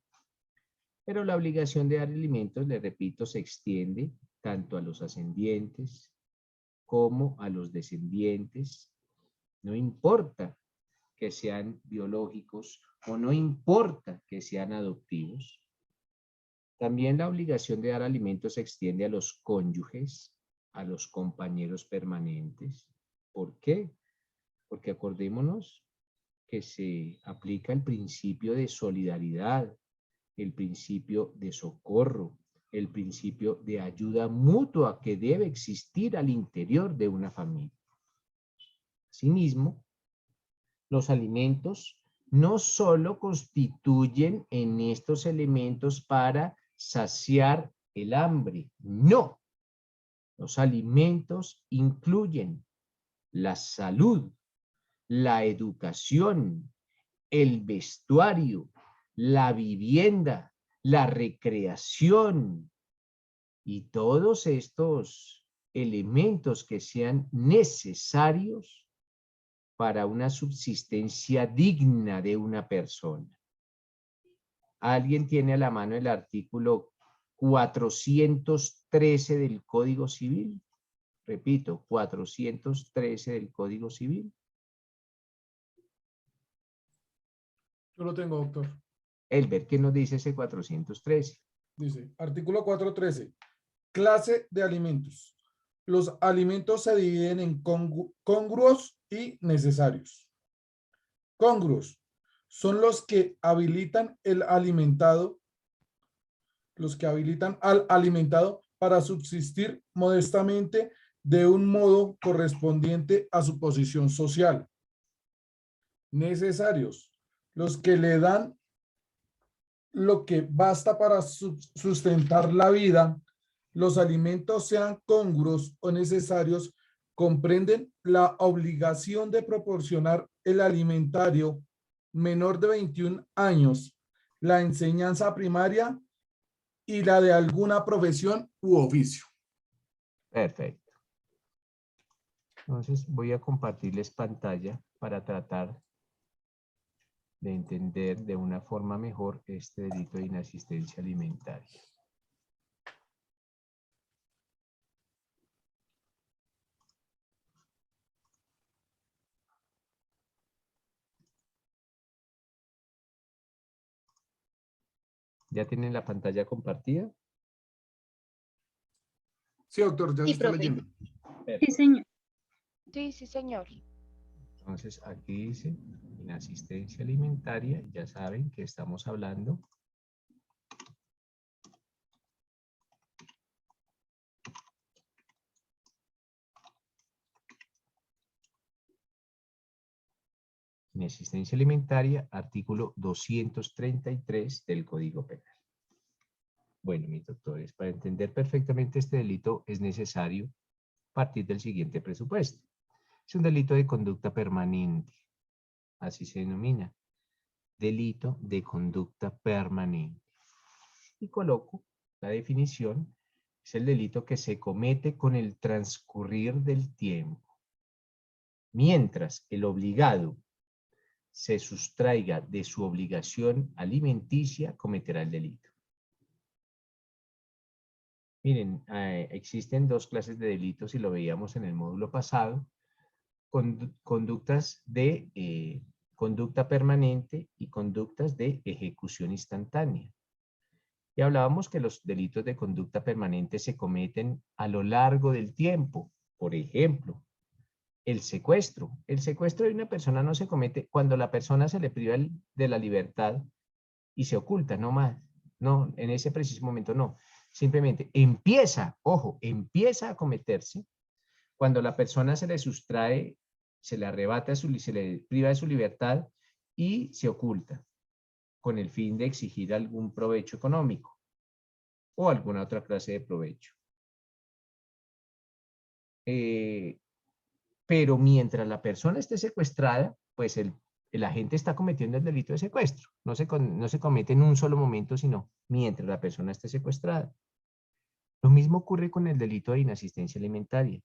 Speaker 2: Pero la obligación de dar alimentos, les repito, se extiende tanto a los ascendientes como a los descendientes. No importa que sean biológicos o no importa que sean adoptivos. También la obligación de dar alimentos se extiende a los cónyuges, a los compañeros permanentes. ¿Por qué? Porque acordémonos que se aplica el principio de solidaridad, el principio de socorro, el principio de ayuda mutua que debe existir al interior de una familia. Asimismo, los alimentos no solo constituyen en estos elementos para saciar el hambre, no. Los alimentos incluyen la salud, la educación, el vestuario, la vivienda, la recreación y todos estos elementos que sean necesarios para una subsistencia digna de una persona. ¿Alguien tiene a la mano el artículo 413 del Código Civil? Repito, 413 del Código Civil.
Speaker 3: Yo lo tengo, doctor.
Speaker 2: Elber, ¿qué nos dice ese 413?
Speaker 3: Dice, artículo 413. Clase de alimentos. Los alimentos se dividen en congruos y necesarios. Congruos son los que habilitan el alimentado, al alimentado para subsistir modestamente de un modo correspondiente a su posición social. Necesarios, los que le dan lo que basta para sustentar la vida. Los alimentos, sean congruos o necesarios, comprenden la obligación de proporcionar el alimentario menor de 21 años, la enseñanza primaria y la de alguna profesión u oficio.
Speaker 2: Perfecto. Entonces voy a compartirles pantalla para tratar de entender de una forma mejor este delito de inasistencia alimentaria. ¿Ya tienen la pantalla compartida?
Speaker 3: Sí, doctor, ya se está
Speaker 6: profe.
Speaker 3: leyendo.
Speaker 10: Sí, señor.
Speaker 4: Sí, sí, señor.
Speaker 2: Entonces aquí dice inasistencia alimentaria. Ya saben que estamos hablando inasistencia alimentaria, artículo 233 del Código Penal. Bueno, mis doctores, para entender perfectamente este delito es necesario partir del siguiente presupuesto. Es un delito de conducta permanente, así se denomina, delito de conducta permanente. Y coloco la definición, es el delito que se comete con el transcurrir del tiempo, mientras el obligado se sustraiga de su obligación alimenticia, cometerá el delito. Miren, existen dos clases de delitos y lo veíamos en el módulo pasado, conductas de conducta permanente y conductas de ejecución instantánea. Y hablábamos que los delitos de conducta permanente se cometen a lo largo del tiempo. Por ejemplo, el secuestro. El secuestro de una persona no se comete cuando la persona se le priva de la libertad y se oculta, no más. No, en ese preciso momento no. Simplemente empieza, ojo, empieza a cometerse cuando la persona se le sustrae, se le arrebata, se le priva de su libertad y se oculta con el fin de exigir algún provecho económico o alguna otra clase de provecho. Pero mientras la persona esté secuestrada, pues el agente está cometiendo el delito de secuestro. No se comete en un solo momento, sino mientras la persona esté secuestrada. Lo mismo ocurre con el delito de inasistencia alimentaria.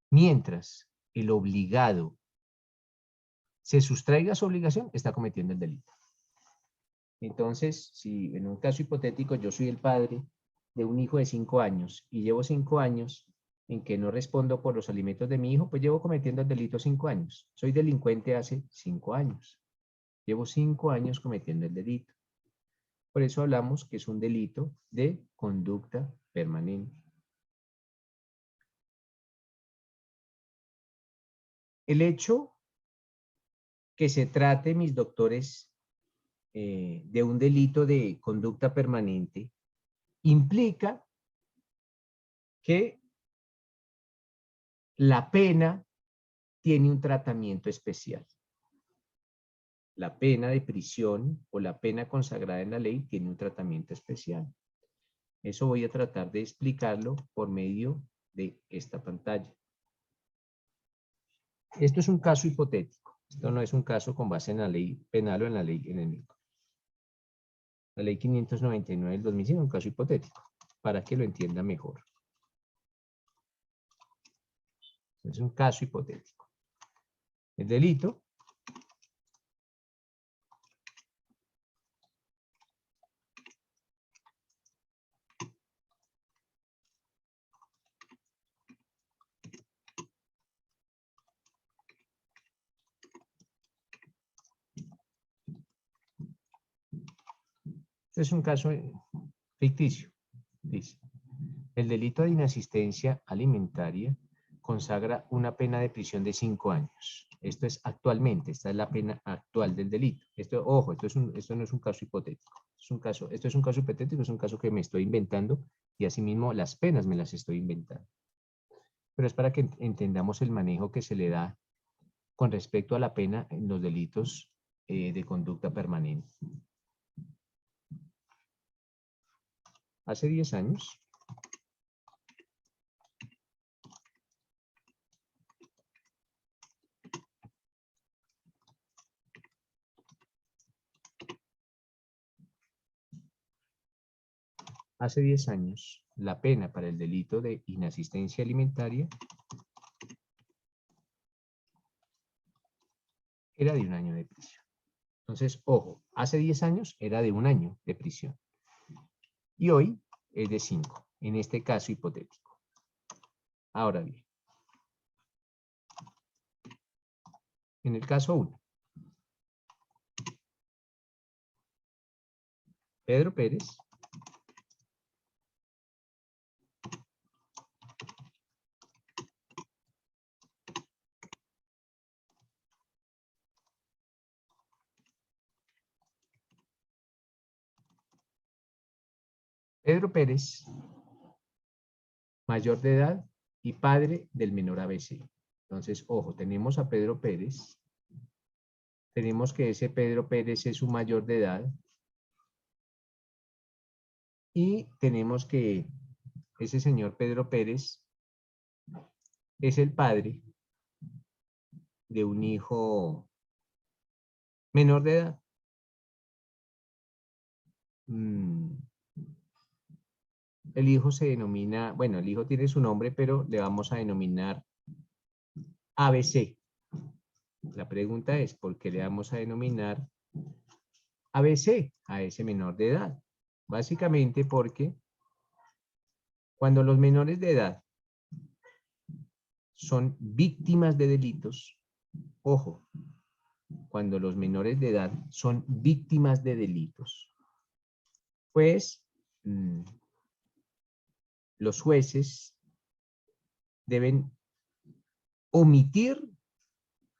Speaker 2: Mientras el obligado se sustraiga a su obligación, está cometiendo el delito. Entonces, si en un caso hipotético yo soy el padre de un hijo de 5 años y llevo 5 años en que no respondo por los alimentos de mi hijo, pues llevo cometiendo el delito 5 años. Soy delincuente hace 5 años. Llevo 5 años cometiendo el delito. Por eso hablamos que es un delito de conducta permanente. El hecho que se trate, mis doctores, de un delito de conducta permanente implica que la pena tiene un tratamiento especial. La pena de prisión o la pena consagrada en la ley tiene un tratamiento especial. Eso voy a tratar de explicarlo por medio de esta pantalla. Esto es un caso hipotético. Esto no es un caso con base en la ley penal o en la ley enemigo. La ley 599 del 2005 es un caso hipotético, para que lo entienda mejor. Es un caso hipotético. El delito es un caso ficticio. Dice, el delito de inasistencia alimentaria consagra una pena de prisión de 5 años. Esto es actualmente, esta es la pena actual del delito. Esto, ojo, esto no es un caso hipotético. Esto es un caso hipotético, es un caso que me estoy inventando y asimismo las penas me las estoy inventando. Pero es para que entendamos el manejo que se le da con respecto a la pena en los delitos de conducta permanente. Hace 10 años, la pena para el delito de inasistencia alimentaria era de 1 año de prisión. Entonces, ojo, hace 10 años era de 1 año de prisión. Y hoy es de 5, en este caso hipotético. Ahora bien, en el caso 1, Pedro Pérez mayor de edad y padre del menor ABC. Entonces, ojo, tenemos a Pedro Pérez. Tenemos que ese Pedro Pérez es un mayor de edad. Y tenemos que ese señor Pedro Pérez es el padre de un hijo menor de edad. El hijo se denomina, bueno, el hijo tiene su nombre, pero le vamos a denominar ABC. La pregunta es, ¿por qué le vamos a denominar ABC a ese menor de edad? Básicamente porque cuando los menores de edad son víctimas de delitos, ojo, cuando los menores de edad son víctimas de delitos, pues los jueces deben omitir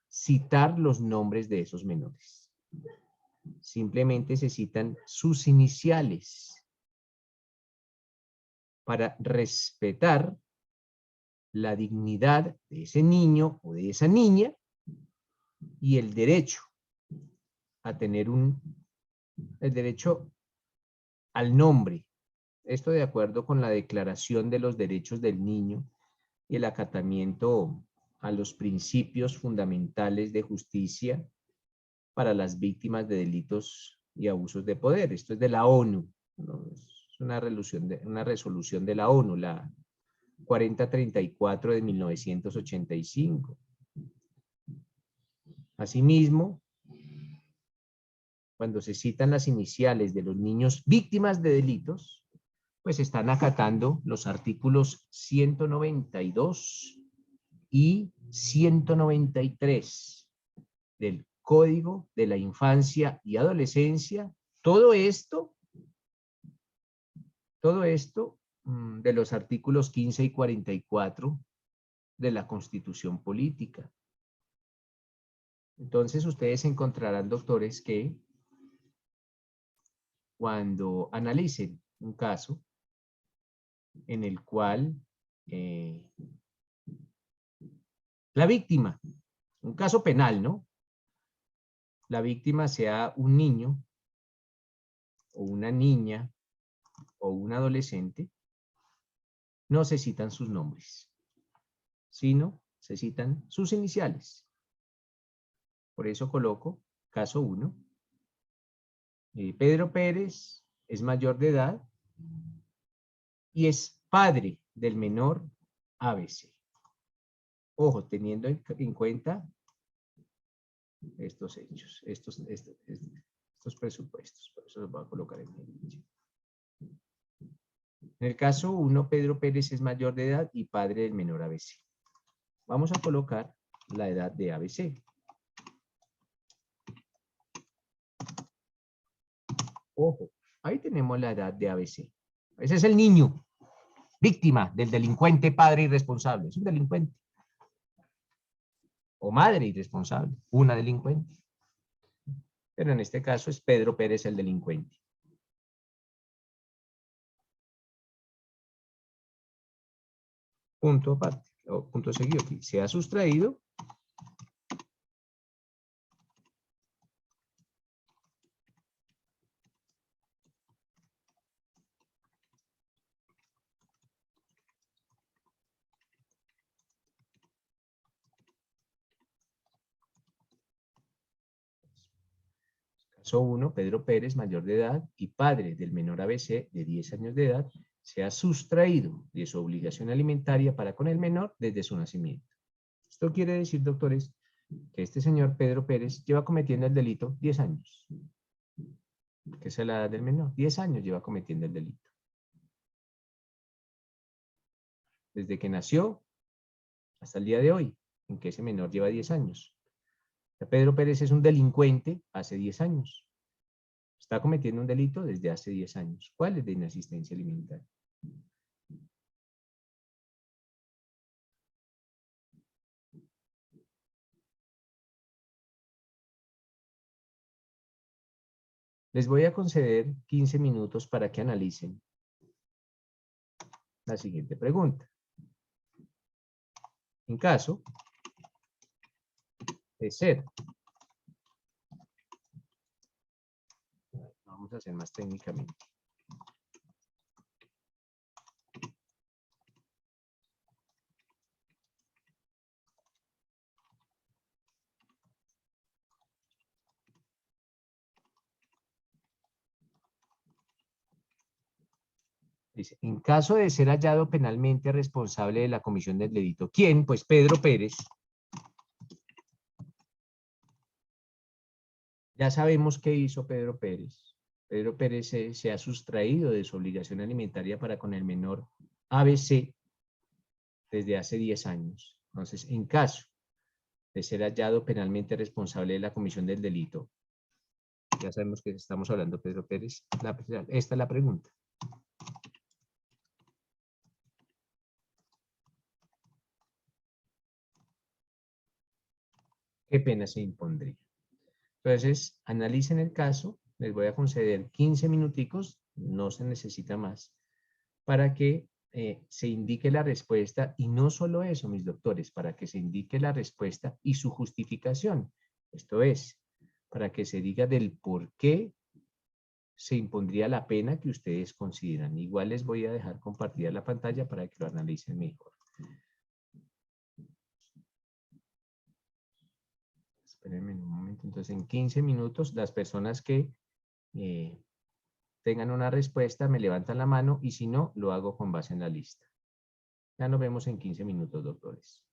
Speaker 2: citar los nombres de esos menores. Simplemente se citan sus iniciales para respetar la dignidad de ese niño o de esa niña y el derecho a tener el derecho al nombre. Esto de acuerdo con la Declaración de los Derechos del Niño y el acatamiento a los principios fundamentales de justicia para las víctimas de delitos y abusos de poder. Esto es de la ONU, ¿no? Es una resolución de la ONU, la 4034 de 1985. Asimismo, cuando se citan las iniciales de los niños víctimas de delitos, pues están acatando los artículos 192 y 193 del Código de la Infancia y Adolescencia. Todo esto Todo esto de los artículos 15 y 44 de la Constitución Política. Entonces, ustedes encontrarán, doctores, que cuando analicen un caso en el cual la víctima, un caso penal, ¿no? La víctima sea un niño o una niña o un adolescente, no se citan sus nombres, sino se citan sus iniciales. Por eso coloco caso 1. Pedro Pérez es mayor de edad y es padre del menor ABC. Ojo, teniendo en cuenta estos hechos, estos presupuestos. Por eso los voy a colocar en negrilla. En el caso 1, Pedro Pérez es mayor de edad y padre del menor ABC. Vamos a colocar la edad de ABC. Ojo, ahí tenemos la edad de ABC. Ese es el niño, víctima del delincuente padre irresponsable. Es un delincuente. O madre irresponsable, una delincuente. Pero en este caso es Pedro Pérez el delincuente. Punto aparte, o punto seguido aquí. Se ha sustraído caso 1, Pedro Pérez, mayor de edad y padre del menor ABC de 10 años de edad, se ha sustraído de su obligación alimentaria para con el menor desde su nacimiento. Esto quiere decir, doctores, que este señor Pedro Pérez lleva cometiendo el delito 10 años. ¿Qué es la edad del menor? 10 años lleva cometiendo el delito. Desde que nació hasta el día de hoy, en que ese menor lleva 10 años. Pedro Pérez es un delincuente hace 10 años. Está cometiendo un delito desde hace 10 años. ¿Cuál es de inasistencia alimentaria? Les voy a conceder 15 minutos para que analicen la siguiente pregunta. En caso de ser, vamos a hacer más técnicamente. Dice, en caso de ser hallado penalmente responsable de la comisión del delito, ¿quién? Pues Pedro Pérez. Ya sabemos qué hizo Pedro Pérez. Pedro Pérez se ha sustraído de su obligación alimentaria para con el menor ABC desde hace 10 años. Entonces, en caso de ser hallado penalmente responsable de la comisión del delito, ya sabemos que estamos hablando de Pedro Pérez. Esta es la pregunta. ¿Qué pena se impondría? Entonces, analicen el caso. Les voy a conceder 15 minuticos, no se necesita más, para que se indique la respuesta, y no solo eso, mis doctores, para que se indique la respuesta y su justificación. Esto es, para que se diga del por qué se impondría la pena que ustedes consideran. Igual les voy a dejar compartida la pantalla para que lo analicen mejor. Espérenme un momento. Entonces, en 15 minutos, las personas que tengan una respuesta me levantan la mano, y si no, lo hago con base en la lista. Ya nos vemos en 15 minutos, doctores.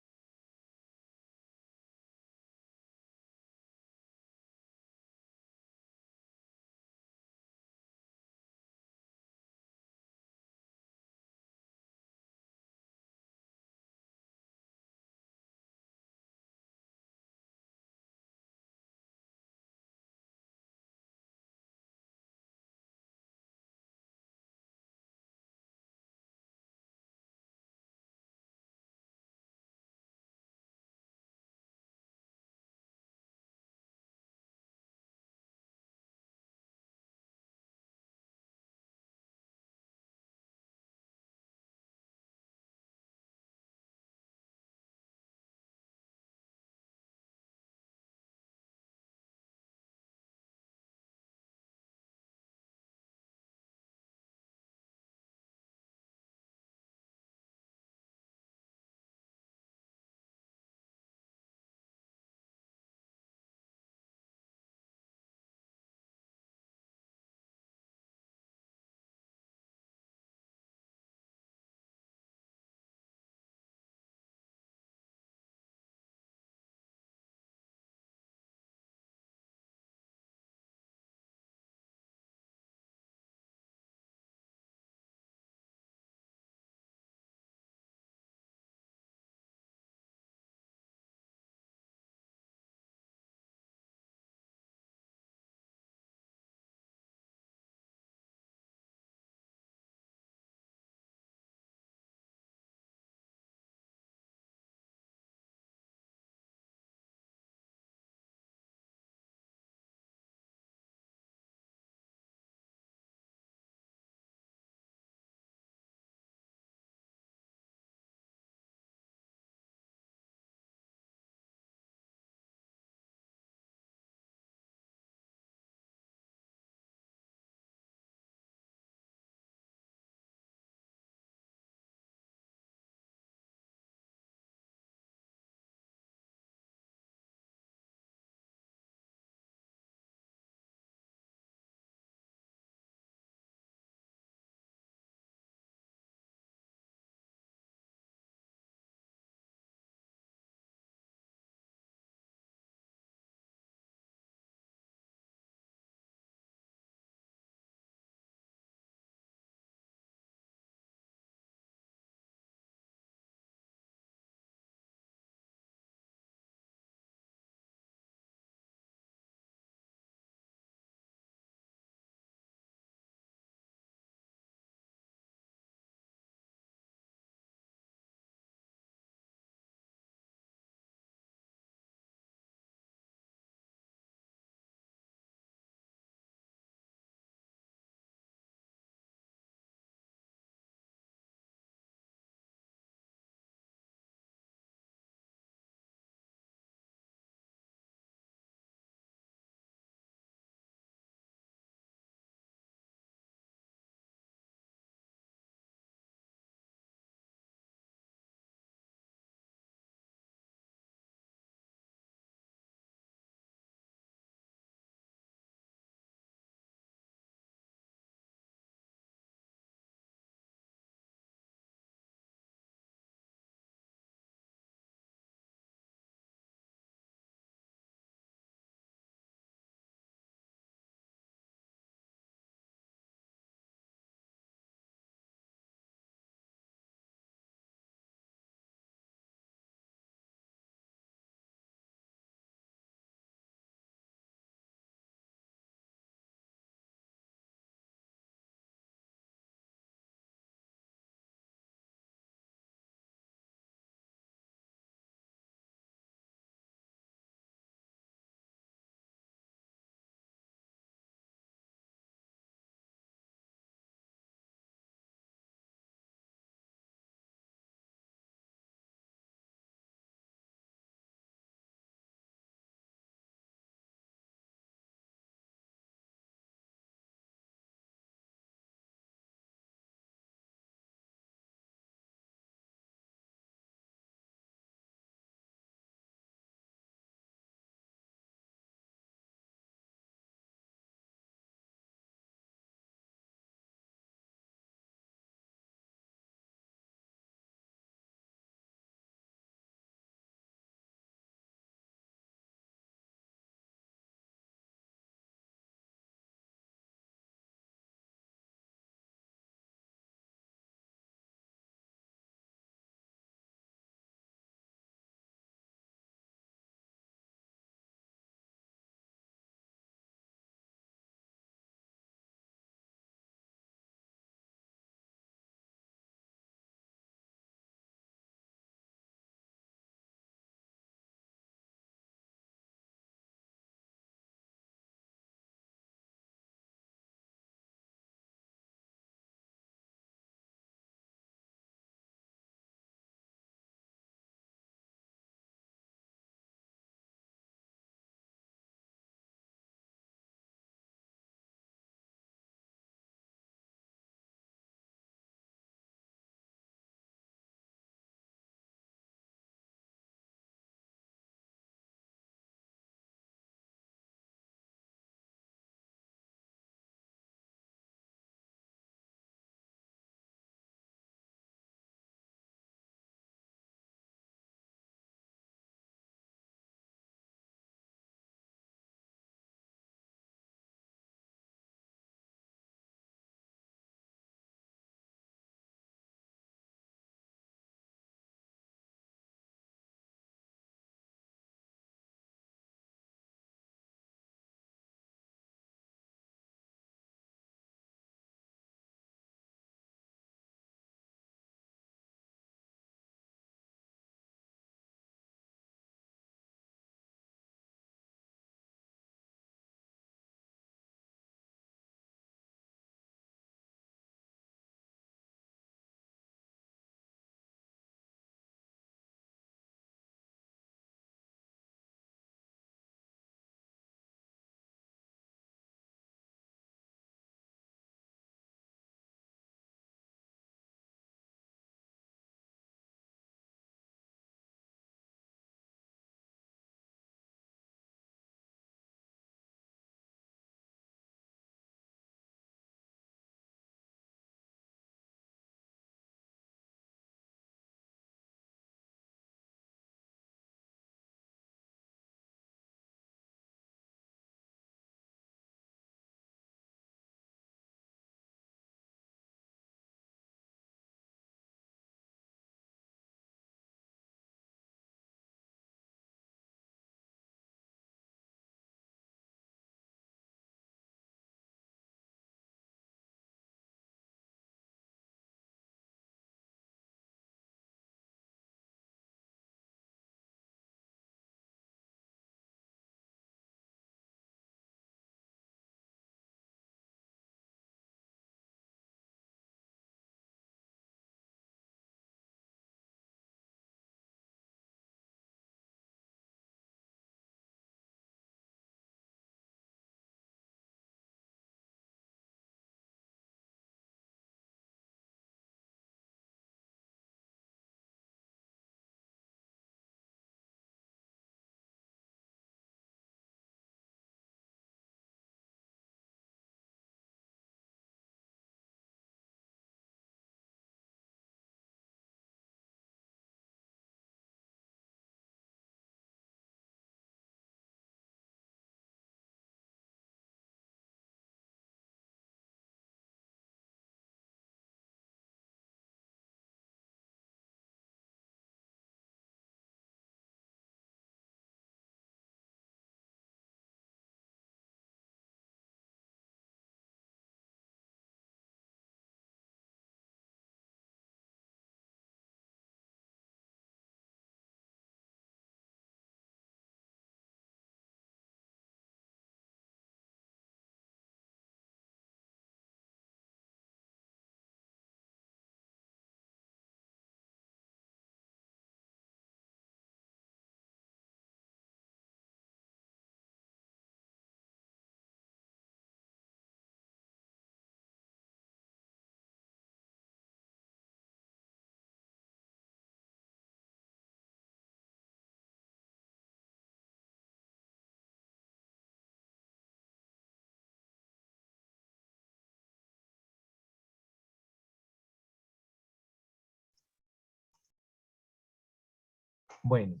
Speaker 2: Bueno,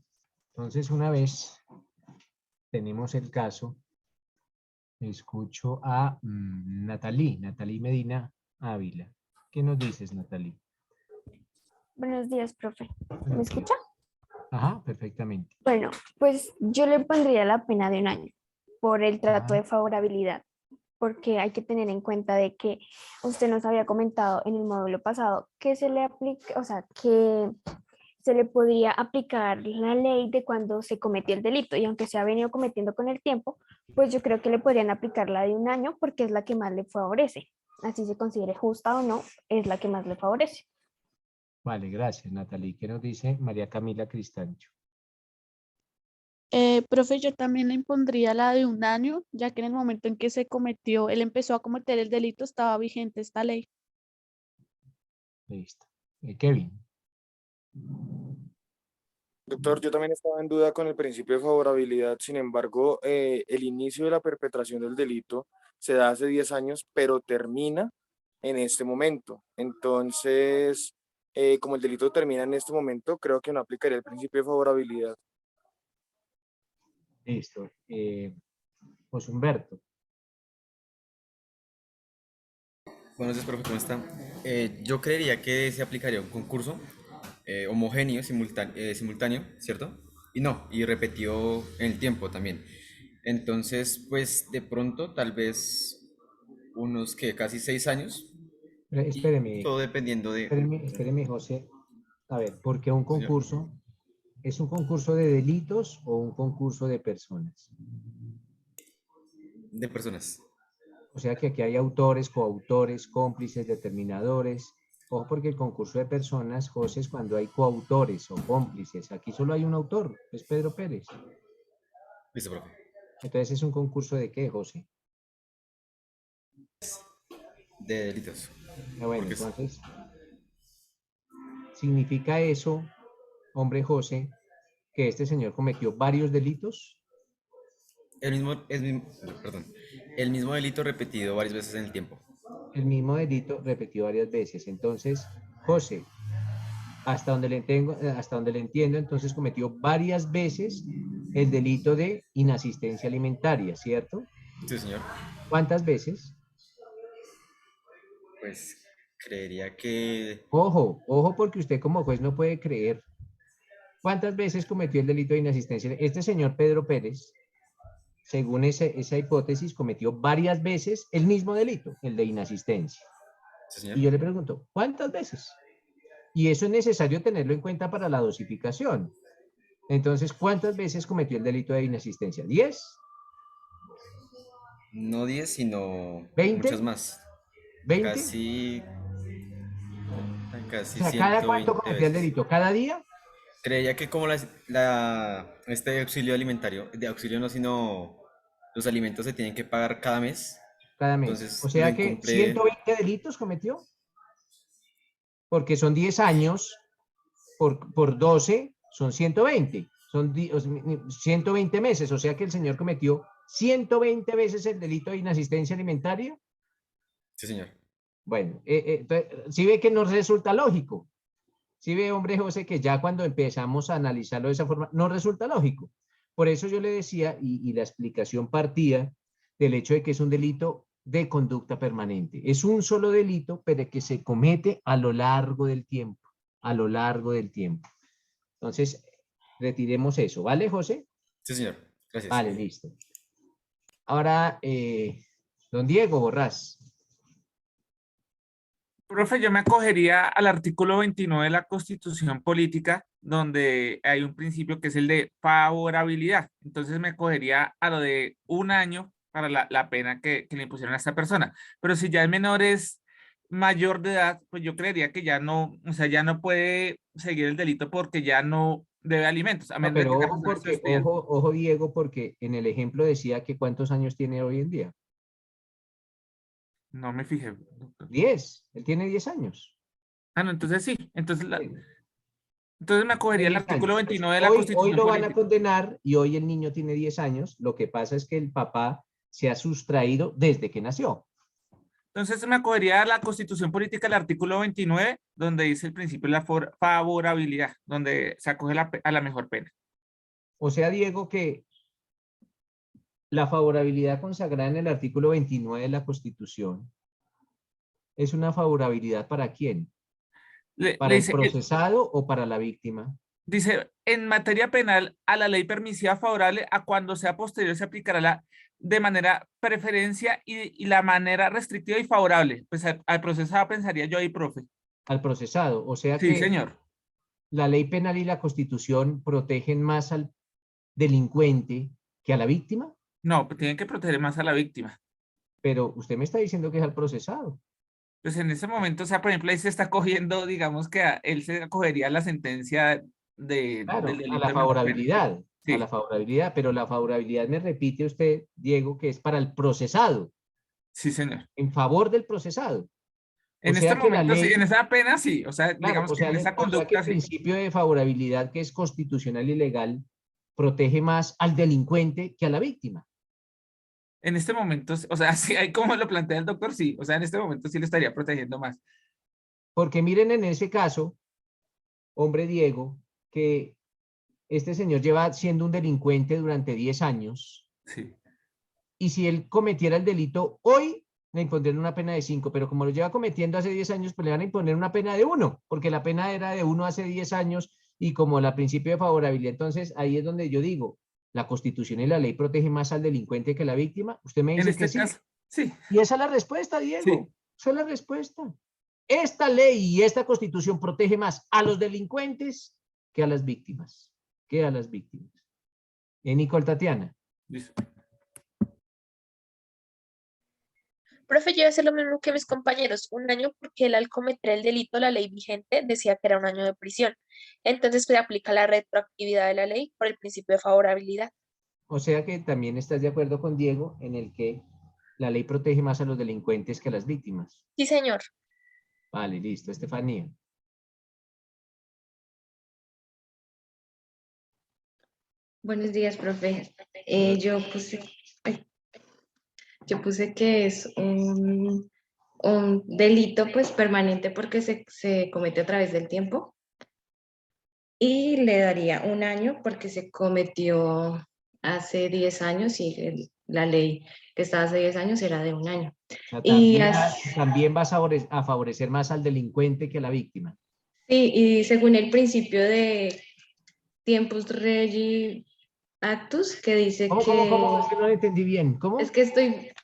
Speaker 2: entonces una vez tenemos el caso, escucho a Natalie Medina Ávila. ¿Qué nos dices, Natalie?
Speaker 11: Buenos días, profe. ¿Me
Speaker 2: Buenos días.
Speaker 11: escucha?
Speaker 2: Ajá, perfectamente.
Speaker 11: Bueno, pues yo le pondría la pena de 1 año por el trato
Speaker 2: Ajá.
Speaker 11: de favorabilidad, porque hay que tener en cuenta de que usted nos había comentado en el módulo pasado que se le aplica, o sea, que se le podría aplicar la ley de cuando se cometió el delito, y aunque se ha venido cometiendo con el tiempo, pues yo creo que le podrían aplicar la de 1 año porque es la que más le favorece. Así se considere justa o no, es la que más le favorece.
Speaker 2: Vale, gracias, Natalie. ¿Qué nos dice María Camila Cristancho?
Speaker 12: Profe, yo también le impondría la de 1 año, ya que en el momento en que él empezó a cometer el delito, estaba vigente esta ley.
Speaker 2: Listo. Kevin.
Speaker 13: Doctor, yo también estaba en duda con el principio de favorabilidad. Sin embargo, el inicio de la perpetración del delito se da hace 10 años, pero termina en este momento. Entonces, como el delito termina en este momento, creo que no aplicaría el principio de favorabilidad.
Speaker 2: Listo. José Humberto.
Speaker 14: Buenos días, profe, ¿cómo está? Yo creería que se aplicaría un concurso homogéneo, simultáneo, ¿cierto? Y repetido en el tiempo también. Entonces, pues de pronto, tal vez unos que casi 6 años,
Speaker 2: Espéreme,
Speaker 14: todo dependiendo de...
Speaker 2: espéreme, José. A ver, ¿por qué un
Speaker 14: Señor.
Speaker 2: concurso? ¿Es un concurso de delitos o un concurso de personas?
Speaker 14: De personas.
Speaker 2: O sea que aquí hay autores, coautores, cómplices, determinadores. Ojo, porque el concurso de personas, José, es cuando hay coautores o cómplices. Aquí solo hay un autor, es Pedro Pérez.
Speaker 14: Listo, profe.
Speaker 2: Entonces, ¿es un concurso de qué, José?
Speaker 14: De delitos.
Speaker 2: Bueno,
Speaker 14: Porque
Speaker 2: entonces, ¿significa eso, hombre José, que este señor cometió varios delitos?
Speaker 14: el mismo delito repetido varias veces en el tiempo.
Speaker 2: El mismo delito repetido varias veces. Entonces, José, hasta donde le entiendo, entonces cometió varias veces el delito de inasistencia alimentaria, ¿cierto?
Speaker 14: Sí, señor.
Speaker 2: ¿Cuántas veces?
Speaker 14: Pues creería que...
Speaker 2: Ojo, ojo, porque usted como juez no puede creer. ¿Cuántas veces cometió el delito de inasistencia? Este señor Pedro Pérez, según esa hipótesis, cometió varias veces el mismo delito, el de inasistencia.
Speaker 14: Sí, señor.
Speaker 2: Y yo le pregunto, ¿cuántas veces? Y eso es necesario tenerlo en cuenta para la dosificación. Entonces, ¿cuántas veces cometió el delito de inasistencia? ¿10?
Speaker 14: No 10, sino
Speaker 2: 20,
Speaker 14: muchas más.
Speaker 2: 20.
Speaker 14: Casi
Speaker 2: O sea, ¿cada cuánto
Speaker 14: 120
Speaker 2: cometía el
Speaker 14: veces.
Speaker 2: delito? ¿Cada día?
Speaker 14: Creía que como este auxilio alimentario, de auxilio no, sino los alimentos se tienen que pagar cada mes.
Speaker 2: Cada mes.
Speaker 14: Entonces
Speaker 2: O
Speaker 14: lo
Speaker 2: sea que
Speaker 14: incumple.
Speaker 2: 120 delitos cometió. Porque son 10 años por 12, son 120. Son 120 meses. O sea que el señor cometió 120 veces el delito de inasistencia alimentaria.
Speaker 14: Sí, señor.
Speaker 2: Bueno, sí ve que nos resulta lógico. Sí ve, hombre José, que ya cuando empezamos a analizarlo de esa forma, no resulta lógico. Por eso yo le decía, y la explicación partía del hecho de que es un delito de conducta permanente. Es un solo delito, pero que se comete a lo largo del tiempo. A lo largo del tiempo. Entonces, retiremos eso. ¿Vale, José?
Speaker 14: Sí, señor. Gracias.
Speaker 2: Vale, listo. Ahora, don Diego Borrás.
Speaker 8: Profe, yo me acogería al artículo 29 de la Constitución Política, donde hay un principio que es el de favorabilidad. Entonces me acogería a lo de 1 año para la pena que le impusieron a esta persona. Pero si ya el menor es mayor de edad, pues yo creería que ya no, o sea, ya no puede seguir el delito porque ya no debe alimentos, a
Speaker 2: No,
Speaker 8: menos de
Speaker 2: pero
Speaker 8: que la
Speaker 2: ojo,
Speaker 8: persona esté
Speaker 2: porque,
Speaker 8: hospedada.
Speaker 2: ojo, Diego, porque en el ejemplo decía que ¿cuántos años tiene hoy en día?
Speaker 8: No me fijé, doctor.
Speaker 2: 10. Él tiene 10 años.
Speaker 8: Ah, no, entonces sí. Entonces me acogería al
Speaker 2: 10
Speaker 8: artículo
Speaker 2: años.
Speaker 8: 29 de la
Speaker 2: Hoy
Speaker 8: Constitución
Speaker 2: lo van a
Speaker 8: Política.
Speaker 2: condenar y hoy el niño tiene 10 años. Lo que pasa es que el papá se ha sustraído desde que nació.
Speaker 8: Entonces me acogería a la Constitución Política del artículo 29, donde dice el principio de la favorabilidad, donde se acoge a la mejor pena.
Speaker 2: O sea, Diego, que la favorabilidad consagrada en el artículo 29 de la Constitución es una favorabilidad ¿para quién? ¿Para el
Speaker 8: dice,
Speaker 2: procesado o para la víctima?
Speaker 8: dice, en materia penal, a la ley permisiva favorable a cuando sea posterior se aplicará de manera preferencia y la manera restrictiva y favorable. Pues al procesado pensaría yo ahí, profe.
Speaker 2: Al procesado. O sea
Speaker 8: Sí,
Speaker 2: que
Speaker 8: señor.
Speaker 2: la ley penal y la Constitución protegen más al delincuente que a la víctima.
Speaker 8: No, pues tienen que proteger más a la víctima.
Speaker 2: Pero usted me está diciendo que es al procesado.
Speaker 8: Pues en ese momento, o sea, por ejemplo, ahí se está cogiendo, digamos que él se acogería a la sentencia
Speaker 2: Claro,
Speaker 8: del
Speaker 2: a
Speaker 8: delito
Speaker 2: la
Speaker 8: de menor pena.
Speaker 2: favorabilidad.
Speaker 8: Sí.
Speaker 2: A la favorabilidad, pero la favorabilidad me repite usted, Diego, que es para el procesado.
Speaker 8: Sí, señor.
Speaker 2: En favor del procesado.
Speaker 8: En este momento, sí, en esa pena, sí. O sea,
Speaker 2: Claro,
Speaker 8: digamos que en esa
Speaker 2: o sea que
Speaker 8: conducta,
Speaker 2: el
Speaker 8: sí.
Speaker 2: principio de favorabilidad, que es constitucional y legal, protege más al delincuente que a la víctima.
Speaker 8: En este momento, o sea, sí, hay como lo plantea el doctor, sí. O sea, en este momento sí le estaría protegiendo más.
Speaker 2: Porque miren en ese caso, hombre Diego, que este señor lleva siendo un delincuente durante 10 años.
Speaker 8: Sí.
Speaker 2: Y si él cometiera el delito hoy, le impondrían una pena de 5, pero como lo lleva cometiendo hace 10 años, pues le van a imponer una pena de 1, porque la pena era de 1 hace 10 años y como la principio de favorabilidad, entonces ahí es donde yo digo, la Constitución y la ley protegen más al delincuente que a la víctima. Usted me dice
Speaker 8: En este
Speaker 2: que
Speaker 8: caso, sí.
Speaker 2: Y esa es la respuesta, Diego.
Speaker 8: Sí.
Speaker 2: Esa es la respuesta. Esta ley y esta Constitución protege más a los delincuentes que a las víctimas. Nicole Tatiana.
Speaker 8: Listo.
Speaker 15: Profe, yo iba a hacer lo mismo que mis compañeros, 1 año porque él al cometer el delito, la ley vigente decía que era 1 año de prisión. Entonces, pues aplica la retroactividad de la ley por el principio de favorabilidad.
Speaker 2: O sea que también estás de acuerdo con Diego en el que la ley protege más a los delincuentes que a las víctimas.
Speaker 15: Sí, señor.
Speaker 2: Vale, listo. Estefanía.
Speaker 16: Buenos días, profe. Yo puse que es un delito pues permanente porque se comete a través del tiempo y le daría 1 año porque se cometió hace 10 años y la ley que estaba hace 10 años era de 1 año.
Speaker 2: O sea,
Speaker 16: Y
Speaker 2: también vas a favorecer más al delincuente que a la víctima.
Speaker 16: sí, y según el principio de Tempus Regi Actus, que dice
Speaker 2: ¿Cómo? Es que no lo entendí bien. ¿Cómo?
Speaker 16: Es que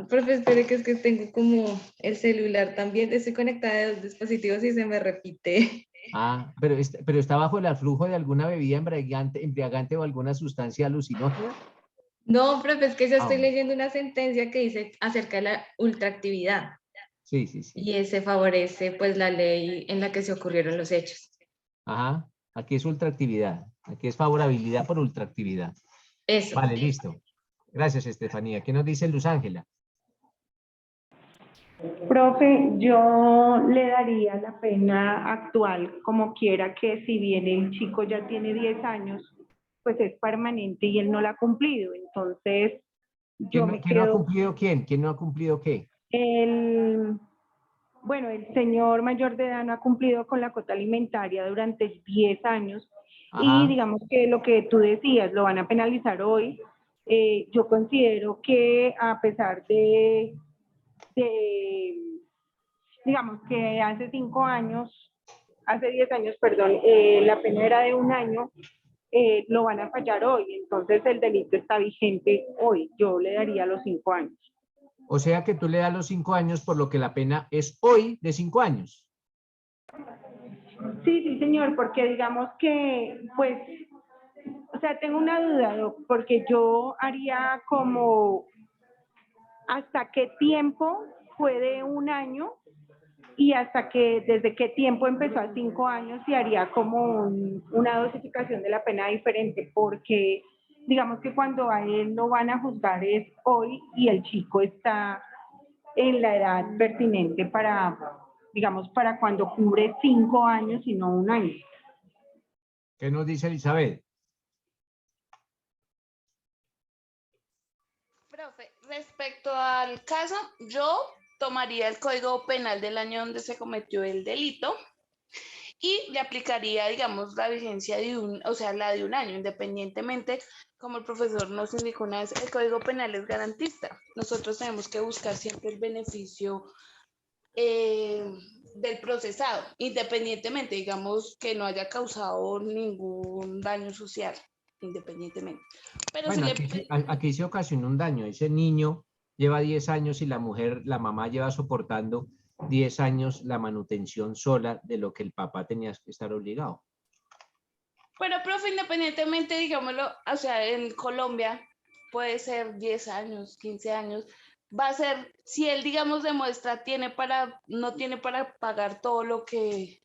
Speaker 16: profe, espere que es que tengo como el celular también, estoy conectada de 2 dispositivos y se me repite.
Speaker 2: Ah, pero está bajo el aflujo de alguna bebida embriagante o alguna sustancia alucinógena.
Speaker 16: No, profe, es que yo estoy
Speaker 2: Ah.
Speaker 16: leyendo una sentencia que dice acerca de la ultraactividad.
Speaker 2: Sí, sí, sí.
Speaker 16: Y ese favorece pues la ley en la que se ocurrieron los hechos.
Speaker 2: Ajá. Aquí es ultraactividad. Aquí es favorabilidad por ultraactividad.
Speaker 16: Eso.
Speaker 2: Vale, listo. Gracias, Estefanía. ¿Qué nos dice Luz Ángela?
Speaker 17: Profe, yo le daría la pena actual como quiera, que si bien el chico ya tiene 10 años, pues es permanente y él no la ha cumplido. Entonces, yo me
Speaker 2: ¿Quién no ha
Speaker 17: quedo...
Speaker 2: cumplido quién? ¿Quién no ha cumplido qué?
Speaker 17: Bueno, el señor mayor de edad no ha cumplido con la cuota alimentaria durante 10 años.
Speaker 2: Ajá.
Speaker 17: Y digamos que lo que tú decías, lo van a penalizar hoy. Yo considero que a pesar de digamos que hace 10 años, perdón, la pena era de 1 año, lo van a fallar hoy, entonces el delito está vigente hoy, yo le daría los 5 años.
Speaker 2: O sea que tú le das los 5 años por lo que la pena es hoy de 5 años.
Speaker 17: Sí, señor, porque digamos que, pues, o sea, tengo una duda, porque yo haría como, ¿hasta qué tiempo fue de 1 año? Y desde qué tiempo empezó a 5 años y haría como una dosificación de la pena diferente, porque digamos que cuando a él lo van a juzgar es hoy y el chico está en la edad pertinente para, digamos, para cuando cubre 5 años y no 1 año.
Speaker 2: ¿Qué nos dice Elizabeth?
Speaker 4: Profe, respecto al caso, yo
Speaker 7: tomaría el Código Penal del año donde se cometió el delito y le aplicaría, digamos, la vigencia de la de un año, independientemente, como el profesor nos indicó una vez, el Código Penal es garantista. Nosotros tenemos que buscar siempre el beneficio del procesado, independientemente, digamos, que no haya causado ningún daño social, independientemente. Pero
Speaker 2: Bueno,
Speaker 7: si
Speaker 2: aquí se ocasionó un daño. Ese niño lleva 10 años y la mamá lleva soportando 10 años la manutención sola de lo que el papá tenía que estar obligado.
Speaker 7: Bueno, profe, independientemente, digámoslo, o sea, en Colombia puede ser 10 años, 15 años, va a ser, si él, digamos, demuestra, no tiene para pagar todo lo que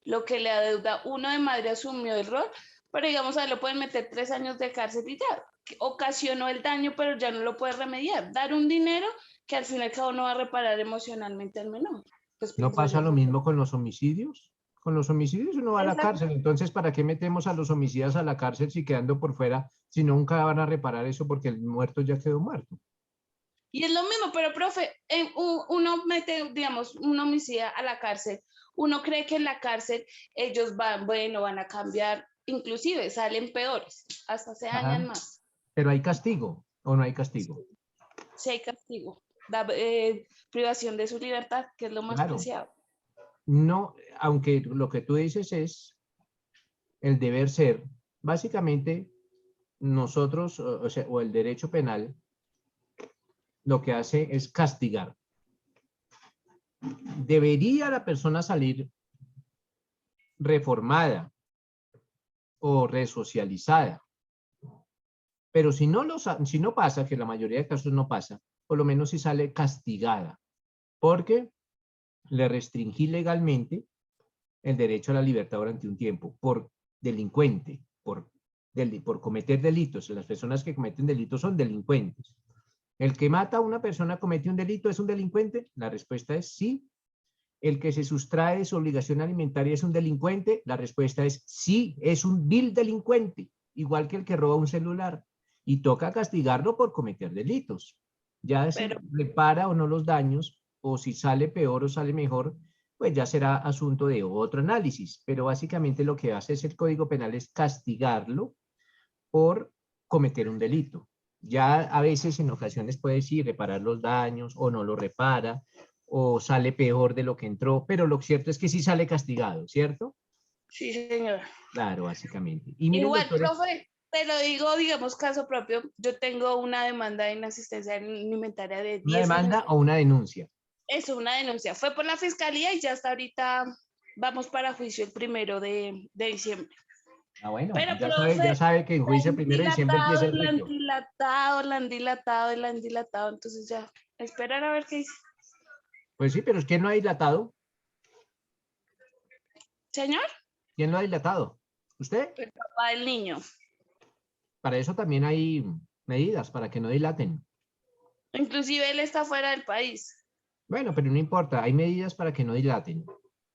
Speaker 7: le adeuda, uno de madre asumió el rol, pero digamos, a él lo pueden meter 3 años de cárcel y ya, que ocasionó el daño, pero ya no lo puede remediar, dar un dinero que al fin y al cabo no va a reparar emocionalmente al menor. Pues
Speaker 2: ¿No
Speaker 7: pienso
Speaker 2: pasa
Speaker 7: yo.
Speaker 2: lo mismo con los homicidios? Con los homicidios uno va a la
Speaker 7: Exacto.
Speaker 2: cárcel. Entonces, ¿para qué metemos a los homicidas a la cárcel si quedando por fuera, si nunca van a reparar eso porque el muerto ya quedó muerto?
Speaker 7: Y es lo mismo, pero profe, uno mete, digamos, un homicida a la cárcel, uno cree que en la cárcel ellos van a cambiar, inclusive salen peores, hasta se dañan
Speaker 2: Ajá.
Speaker 7: más.
Speaker 2: Pero hay castigo o no hay castigo.
Speaker 7: Si hay castigo, privación de su libertad, que es lo más
Speaker 2: Claro.
Speaker 7: preciado.
Speaker 2: No, aunque lo que tú dices es el deber ser. Básicamente, nosotros, o el derecho penal, lo que hace es castigar. ¿Debería la persona salir reformada o resocializada? Pero si no pasa, que la mayoría de casos no pasa, por lo menos si sale castigada, porque le restringí legalmente el derecho a la libertad durante un tiempo por delincuente, por cometer delitos. Las personas que cometen delitos son delincuentes. ¿El que mata a una persona comete un delito es un delincuente? La respuesta es sí. ¿El que se sustrae de su obligación alimentaria es un delincuente? La respuesta es sí, es un vil delincuente, igual que el que roba un celular. Y toca castigarlo por cometer delitos. Ya si repara o no los daños, o si sale peor o sale mejor, pues ya será asunto de otro análisis. Pero básicamente lo que hace el Código Penal es castigarlo por cometer un delito. Ya a veces en ocasiones puede decir reparar los daños o no lo repara o sale peor de lo que entró, pero lo cierto es que sí sale castigado, ¿cierto?
Speaker 7: Sí, señor.
Speaker 2: Claro, básicamente. Y miren,
Speaker 7: Igual,
Speaker 2: doctores,
Speaker 7: profe, te lo digo, digamos, caso propio, yo tengo una demanda de inasistencia alimentaria de 10
Speaker 2: ¿una
Speaker 7: años.
Speaker 2: demanda o una denuncia?
Speaker 7: Es una denuncia. Fue por la fiscalía y ya hasta ahorita vamos para juicio el 1 de diciembre.
Speaker 2: Ah, bueno,
Speaker 7: Pero,
Speaker 2: ya sabe que en juicio el 1 de diciembre empieza el
Speaker 7: la han
Speaker 2: juicio.
Speaker 7: dilatado, entonces ya, esperar a ver qué dice.
Speaker 2: Pues sí, pero ¿quién lo ha dilatado?
Speaker 7: ¿Señor?
Speaker 2: ¿Quién lo ha dilatado? ¿Usted?
Speaker 7: El papá del niño.
Speaker 2: Para eso también hay medidas, para que no dilaten.
Speaker 7: Inclusive él está fuera del país.
Speaker 2: Bueno, pero no importa, hay medidas para que no dilaten.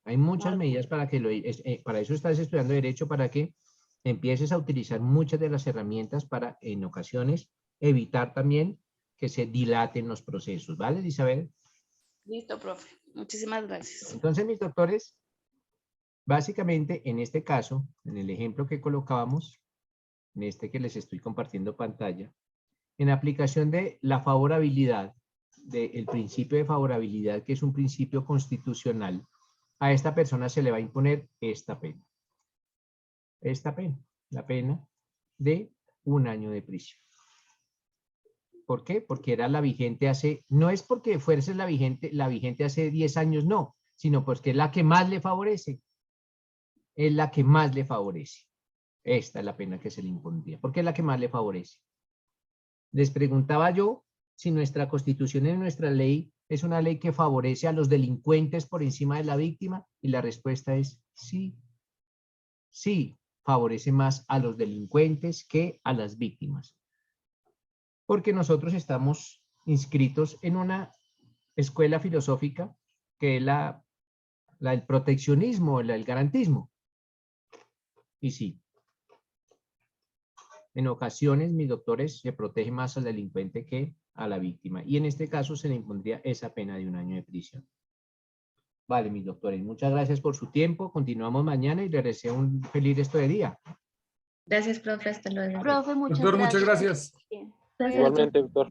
Speaker 2: Hay muchas medidas para que para eso estás estudiando Derecho, para que empieces a utilizar muchas de las herramientas para, en ocasiones, evitar también que se dilaten los procesos. ¿Vale, Isabel?
Speaker 7: Listo, profe. Muchísimas gracias.
Speaker 2: Entonces, mis doctores, básicamente, en este caso, en el ejemplo que colocábamos, en este que les estoy compartiendo pantalla, en aplicación de la favorabilidad, del principio de favorabilidad, que es un principio constitucional, a esta persona se le va a imponer esta pena. Esta pena, la pena de 1 año de prisión. ¿Por qué? Porque era la vigente no es porque fuese la vigente hace 10 años, no, sino porque es la que más le favorece. Es la que más le favorece. Esta es la pena que se le impondría. ¿Por qué es la que más le favorece? Les preguntaba yo si nuestra Constitución y nuestra ley es una ley que favorece a los delincuentes por encima de la víctima, y la respuesta es sí. Sí, favorece más a los delincuentes que a las víctimas. Porque nosotros estamos inscritos en una escuela filosófica que es la del proteccionismo, el garantismo. Y sí. En ocasiones, mis doctores, se protege más al delincuente que a la víctima. Y en este caso se le impondría esa pena de 1 año de prisión. Vale, mis doctores, muchas gracias por su tiempo. Continuamos mañana y les deseo un feliz resto de día.
Speaker 16: Gracias, profe. Hasta luego.
Speaker 6: Profe, muchas
Speaker 3: Doctor, muchas
Speaker 6: gracias.
Speaker 3: gracias.
Speaker 6: Bien.
Speaker 13: Igualmente, doctor.